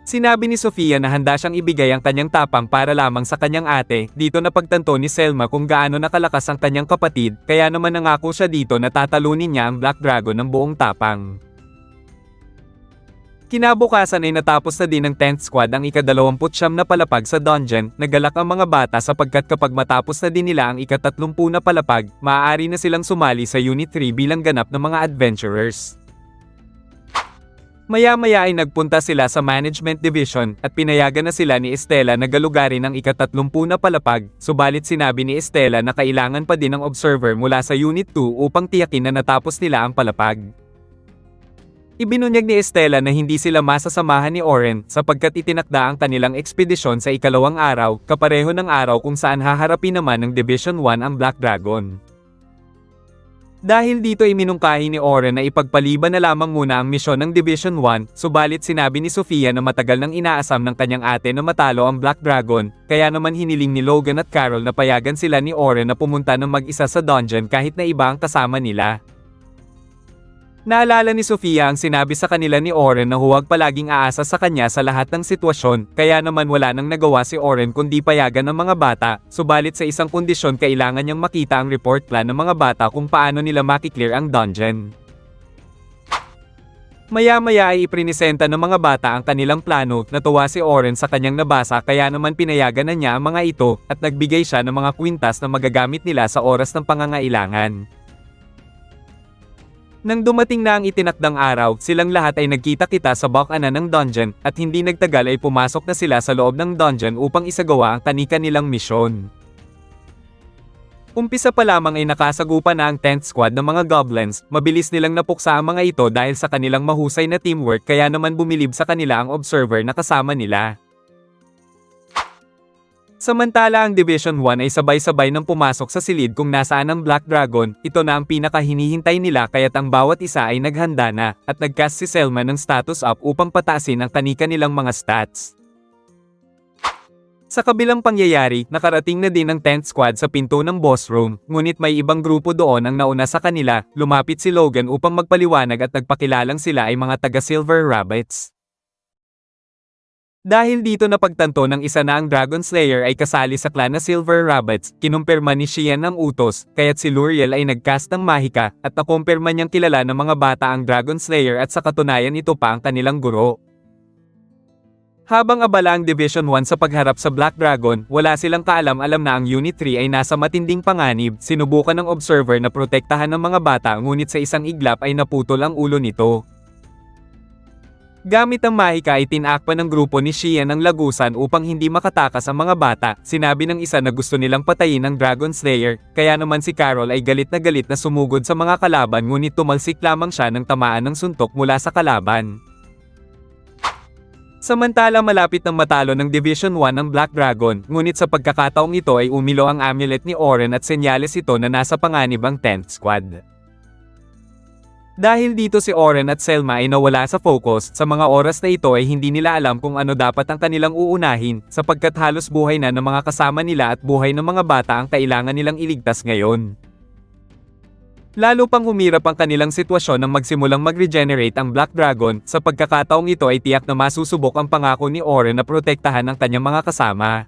Sinabi ni Sofia na handa siyang ibigay ang kanyang tapang para lamang sa kanyang ate. Dito napagtanto ni Selma kung gaano nakalakas ang kanyang kapatid, kaya naman nangako siya dito na tatalunin niya ang Black Dragon ng buong tapang. Kinabukasan ay natapos na din ng 10th Squad ang ika-29 na palapag sa dungeon. Nagalak ang mga bata sapagkat kapag matapos na din nila ang ika-30 na palapag, maaari na silang sumali sa Unit 3 bilang ganap na mga adventurers. Maya-maya ay nagpunta sila sa Management Division at pinayagan na sila ni Estela na galugarin ang ika-30 na palapag, subalit sinabi ni Estela na kailangan pa din ng observer mula sa Unit 2 upang tiyakin na natapos nila ang palapag. Ibinunyag ni Estela na hindi sila masasamahan ni Oren sapagkat itinakda ang kanilang ekspedisyon sa ikalawang araw, kapareho ng araw kung saan haharapin naman ng Division 1 ang Black Dragon. Dahil dito ay minungkahi ni Oren na ipagpaliban na lamang muna ang misyon ng Division 1, subalit sinabi ni Sofia na matagal nang inaasam ng kanyang ate na matalo ang Black Dragon, kaya naman hiniling ni Logan at Carol na payagan sila ni Oren na pumunta ng mag-isa sa dungeon kahit na iba ang kasama nila. Naalala ni Sofia ang sinabi sa kanila ni Oren na huwag palaging aasa sa kanya sa lahat ng sitwasyon, kaya naman wala nang nagawa si Oren kundi payagan ng mga bata, subalit sa isang kondisyon kailangan niyang makita ang report plan ng mga bata kung paano nila makiklear ang dungeon. Maya-maya ay iprinisenta ng mga bata ang kanilang plano, natuwa si Oren sa kanyang nabasa kaya naman pinayagan na niya ang mga ito, at nagbigay siya ng mga kwintas na magagamit nila sa oras ng pangangailangan. Nang dumating na ang itinakdang araw, silang lahat ay nagkita-kita sa bakanan ng dungeon, at hindi nagtagal ay pumasok na sila sa loob ng dungeon upang isagawa ang kani-kanilang misyon. Umpisa pa lamang ay nakasagupa na ang 10th Squad ng mga goblins, mabilis nilang napuksa ang mga ito dahil sa kanilang mahusay na teamwork kaya naman bumilib sa kanila ang observer na kasama nila. Samantala ang Division 1 ay sabay-sabay nang pumasok sa silid kung nasaan ang Black Dragon. Ito na ang pinakahinihintay nila kaya't ang bawat isa ay naghanda na, at nagcast si Selma ng status up upang pataasin ang kani-kanilang mga stats. Sa kabilang pangyayari, nakarating na din ang 10th Squad sa pinto ng boss room, ngunit may ibang grupo doon ang nauna sa kanila. Lumapit si Logan upang magpaliwanag at nagpakilalang sila ay mga taga Silver Rabbits. Dahil dito napagtanto ng isa na ang Dragon Slayer ay kasali sa clan na Silver Rabbits, kinumpirma ni Xian ang utos, kaya't si Luriel ay nagcast ng mahika, at nakumpirma niyang kilala ng mga bata ang Dragon Slayer at sa katunayan ito pa ang kanilang guro. Habang abala ang Division 1 sa pagharap sa Black Dragon, wala silang kaalam-alam na ang Unit 3 ay nasa matinding panganib, sinubukan ng Observer na protektahan ng mga bata ngunit sa isang iglap ay naputol ang ulo nito. Gamit ang mahika ay tinakpan ng grupo ni Xian ang lagusan upang hindi makatakas ang mga bata. Sinabi ng isa na gusto nilang patayin ang Dragon Slayer, kaya naman si Carol ay galit na sumugod sa mga kalaban ngunit tumalsik lamang siya ng tamaan ng suntok mula sa kalaban. Samantala malapit nang matalo ng Division 1 ang Black Dragon, ngunit sa pagkakataong ito ay umilo ang amulet ni Oren at senyales ito na nasa panganib ang 10th Squad. Dahil dito si Oren at Selma ay nawala sa focus, sa mga oras na ito ay hindi nila alam kung ano dapat ang kanilang uunahin, sapagkat halos buhay na ng mga kasama nila at buhay ng mga bata ang kailangan nilang iligtas ngayon. Lalo pang humirap ang kanilang sitwasyon nang magsimulang mag-regenerate ang Black Dragon, sa pagkakataong ito ay tiyak na masusubok ang pangako ni Oren na protektahan ang kanyang mga kasama.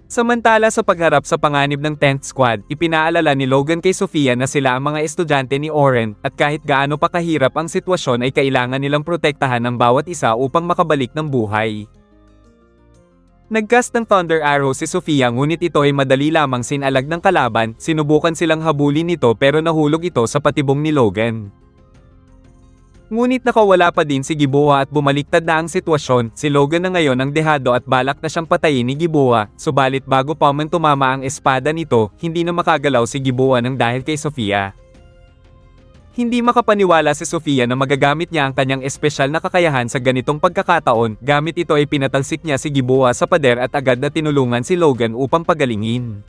Samantala sa pagharap sa panganib ng 10th Squad, ipinaalala ni Logan kay Sofia na sila ang mga estudyante ni Oren, at kahit gaano pa kahirap ang sitwasyon ay kailangan nilang protektahan ng bawat isa upang makabalik ng buhay. Nagcast ng Thunder Arrow si Sofia ngunit ito ay madali lamang sinalag ng kalaban, sinubukan silang habulin nito pero nahulog ito sa patibong ni Logan. Ngunit nakawala pa din si Giboa at bumaliktad na ang sitwasyon, si Logan na ngayon ang dehado at balak na siyang patayin ni Giboa, subalit bago pa man tumama ang espada nito, hindi na makagalaw si Giboa nang dahil kay Sofia. Hindi makapaniwala si Sofia na magagamit niya ang kanyang espesyal na kakayahan sa ganitong pagkakataon, gamit ito ay pinatalsik niya si Giboa sa pader at agad na tinulungan si Logan upang pagalingin.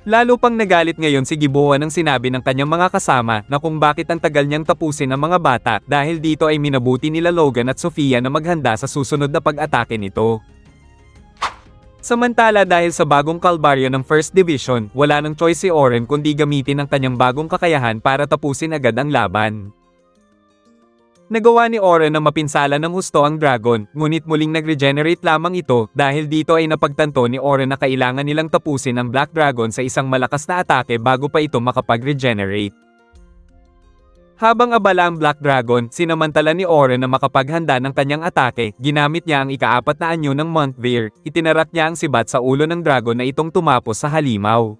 Lalo pang nagalit ngayon si Giboa nang sinabi ng kanyang mga kasama na kung bakit ang tagal niyang tapusin ang mga bata, dahil dito ay minabuti nila Logan at Sofia na maghanda sa susunod na pag-atake nito. Samantala dahil sa bagong kalbaryo ng 1st Division, wala nang choice si Oren kundi gamitin ang kanyang bagong kakayahan para tapusin agad ang laban. Nagawa ni Oren na mapinsala ng husto ang dragon, ngunit muling nag-regenerate lamang ito, dahil dito ay napagtanto ni Oren na kailangan nilang tapusin ang Black Dragon sa isang malakas na atake bago pa ito makapag-regenerate. Habang abala ang Black Dragon, sinamantala ni Oren na makapaghanda ng kanyang atake, ginamit niya ang ika-4 na anyo ng Montvir, itinarak niya ang sibat sa ulo ng dragon na itong tumapos sa halimaw.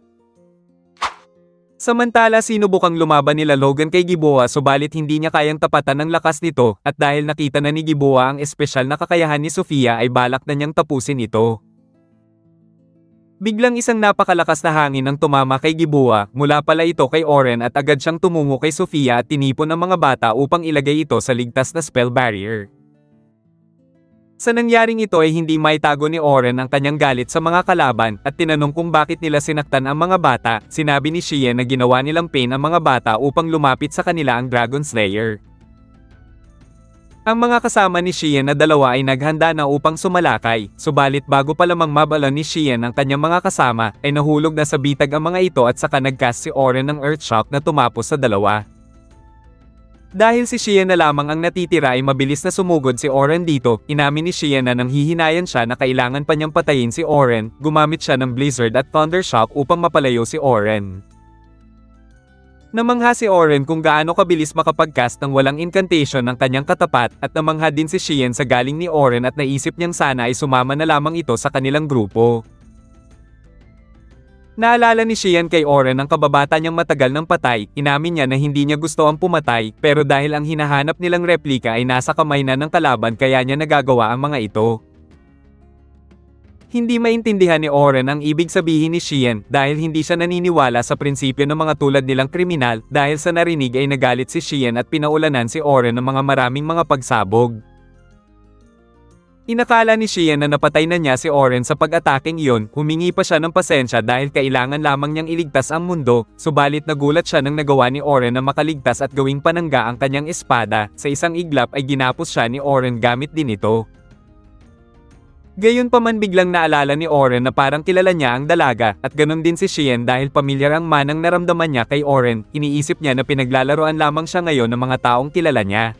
Samantala sinubukang lumaban nila Logan kay Giboa subalit hindi niya kayang tapatan ng lakas nito, at dahil nakita na ni Giboa ang espesyal na kakayahan ni Sofia ay balak na niyang tapusin ito. Biglang isang napakalakas na hangin ang tumama kay Giboa, mula pala ito kay Oren at agad siyang tumungo kay Sofia at tinipon ang mga bata upang ilagay ito sa ligtas na spell barrier. Sa nangyaring ito ay hindi maitago ni Oren ang kanyang galit sa mga kalaban at tinanong kung bakit nila sinaktan ang mga bata. Sinabi ni Xian na ginawa nilang pain ang mga bata upang lumapit sa kanila ang Dragon Slayer. Ang mga kasama ni Xian na dalawa ay naghanda na upang sumalakay, subalit bago pa lamang mabalon ni Xian ang kanyang mga kasama, ay nahulog na sa bitag ang mga ito at saka nagcast si Oren ng Earthshock na tumapos sa dalawa. Dahil si Xian na lamang ang natitira ay mabilis na sumugod si Oren dito, inamin ni Xian na nang hihinayan siya na kailangan pa niyang patayin si Oren, gumamit siya ng Blizzard at Thundershock upang mapalayo si Oren. Namangha si Oren kung gaano kabilis makapag-cast ng walang incantation ng kanyang katapat, at namangha din si Xian sa galing ni Oren at naisip niyang sana ay sumama na lamang ito sa kanilang grupo. Naalala ni Xian kay Oren ang kababata niyang matagal ng patay, inamin niya na hindi niya gusto ang pumatay, pero dahil ang hinahanap nilang replika ay nasa kamay na ng kalaban kaya niya nagagawa ang mga ito. Hindi maintindihan ni Oren ang ibig sabihin ni Xian dahil hindi siya naniniwala sa prinsipyo ng mga tulad nilang kriminal, dahil sa narinig ay nagalit si Xian at pinaulanan si Oren ng mga maraming mga pagsabog. Inakala ni Xian na napatay na niya si Oren sa pag-ataking iyon, humingi pa siya ng pasensya dahil kailangan lamang niyang iligtas ang mundo, subalit nagulat siya nang nagawa ni Oren na makaligtas at gawing panangga ang kanyang espada, sa isang iglap ay ginapos siya ni Oren gamit din ito. Gayunpaman biglang naalala ni Oren na parang kilala niya ang dalaga, at ganon din si Xian dahil pamilyar ang manang naramdaman niya kay Oren, iniisip niya na pinaglalaroan lamang siya ngayon ng mga taong kilala niya.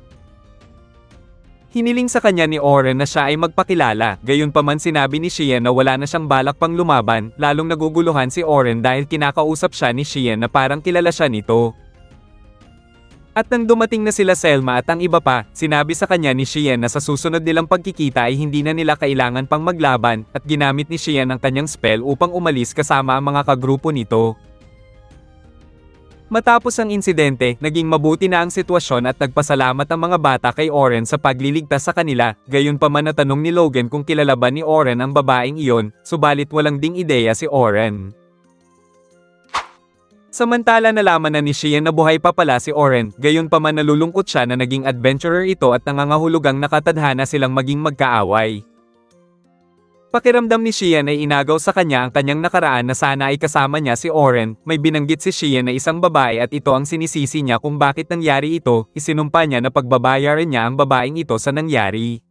Hiniling sa kanya ni Oren na siya ay magpakilala, gayunpaman sinabi ni Xian na wala na siyang balak pang lumaban, lalong naguguluhan si Oren dahil kinakausap siya ni Xian na parang kilala siya nito. At nang dumating na sila Selma at ang iba pa, sinabi sa kanya ni Xian na sa susunod nilang pagkikita ay hindi na nila kailangan pang maglaban, at ginamit ni Xian ang kanyang spell upang umalis kasama ang mga kagrupo nito. Matapos ang insidente, naging mabuti na ang sitwasyon at nagpasalamat ang mga bata kay Oren sa pagliligtas sa kanila, gayunpaman natanong ni Logan kung kilala ba ni Oren ang babaeng iyon, subalit walang ding ideya si Oren. Samantala nalaman na ni Xian na buhay pa pala si Oren, gayunpaman nalulungkot siya na naging adventurer ito at nangangahulugang nakatadhana silang maging magkaaway. Pakiramdam ni Xian ay inagaw sa kanya ang kanyang nakaraan na sana ay kasama niya si Oren, may binanggit si Xian na isang babae at ito ang sinisisi niya kung bakit nangyari ito, isinumpa niya na pagbabayaran niya ang babaeng ito sa nangyari.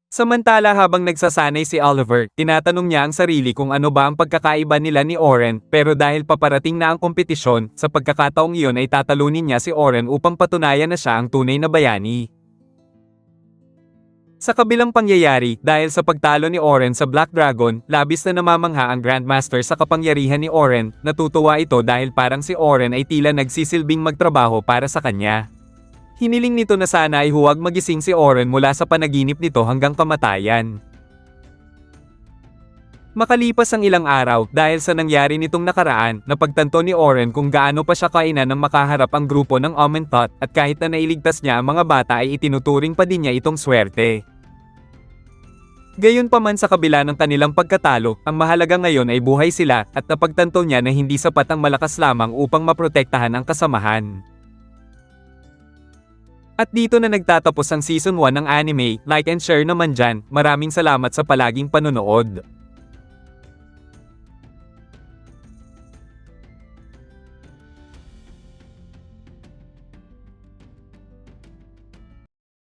Samantala habang nagsasanay si Oliver, tinatanong niya ang sarili kung ano ba ang pagkakaiba nila ni Oren, pero dahil paparating na ang kompetisyon, sa pagkakataong iyon ay tatalunin niya si Oren upang patunayan na siya ang tunay na bayani. Sa kabilang pangyayari, dahil sa pagtalo ni Oren sa Black Dragon, labis na namamangha ang Grandmaster sa kapangyarihan ni Oren, natutuwa ito dahil parang si Oren ay tila nagsisilbing magtrabaho para sa kanya. Hiniling nito na sana ay huwag magising si Oren mula sa panaginip nito hanggang kamatayan. Makalipas ang ilang araw, dahil sa nangyari nitong nakaraan, napagtanto ni Oren kung gaano pa siya kainan ng makaharap ang grupo ng Omenthot, at kahit na nailigtas niya ang mga bata ay itinuturing pa din niya itong swerte. Gayunpaman sa kabila ng kanilang pagkatalo, ang mahalaga ngayon ay buhay sila, at napagtanto niya na hindi sapat ang malakas lamang upang maprotektahan ang kasamahan. At dito na nagtatapos ang Season 1 ng anime, like and share naman dyan, maraming salamat sa palaging panonood.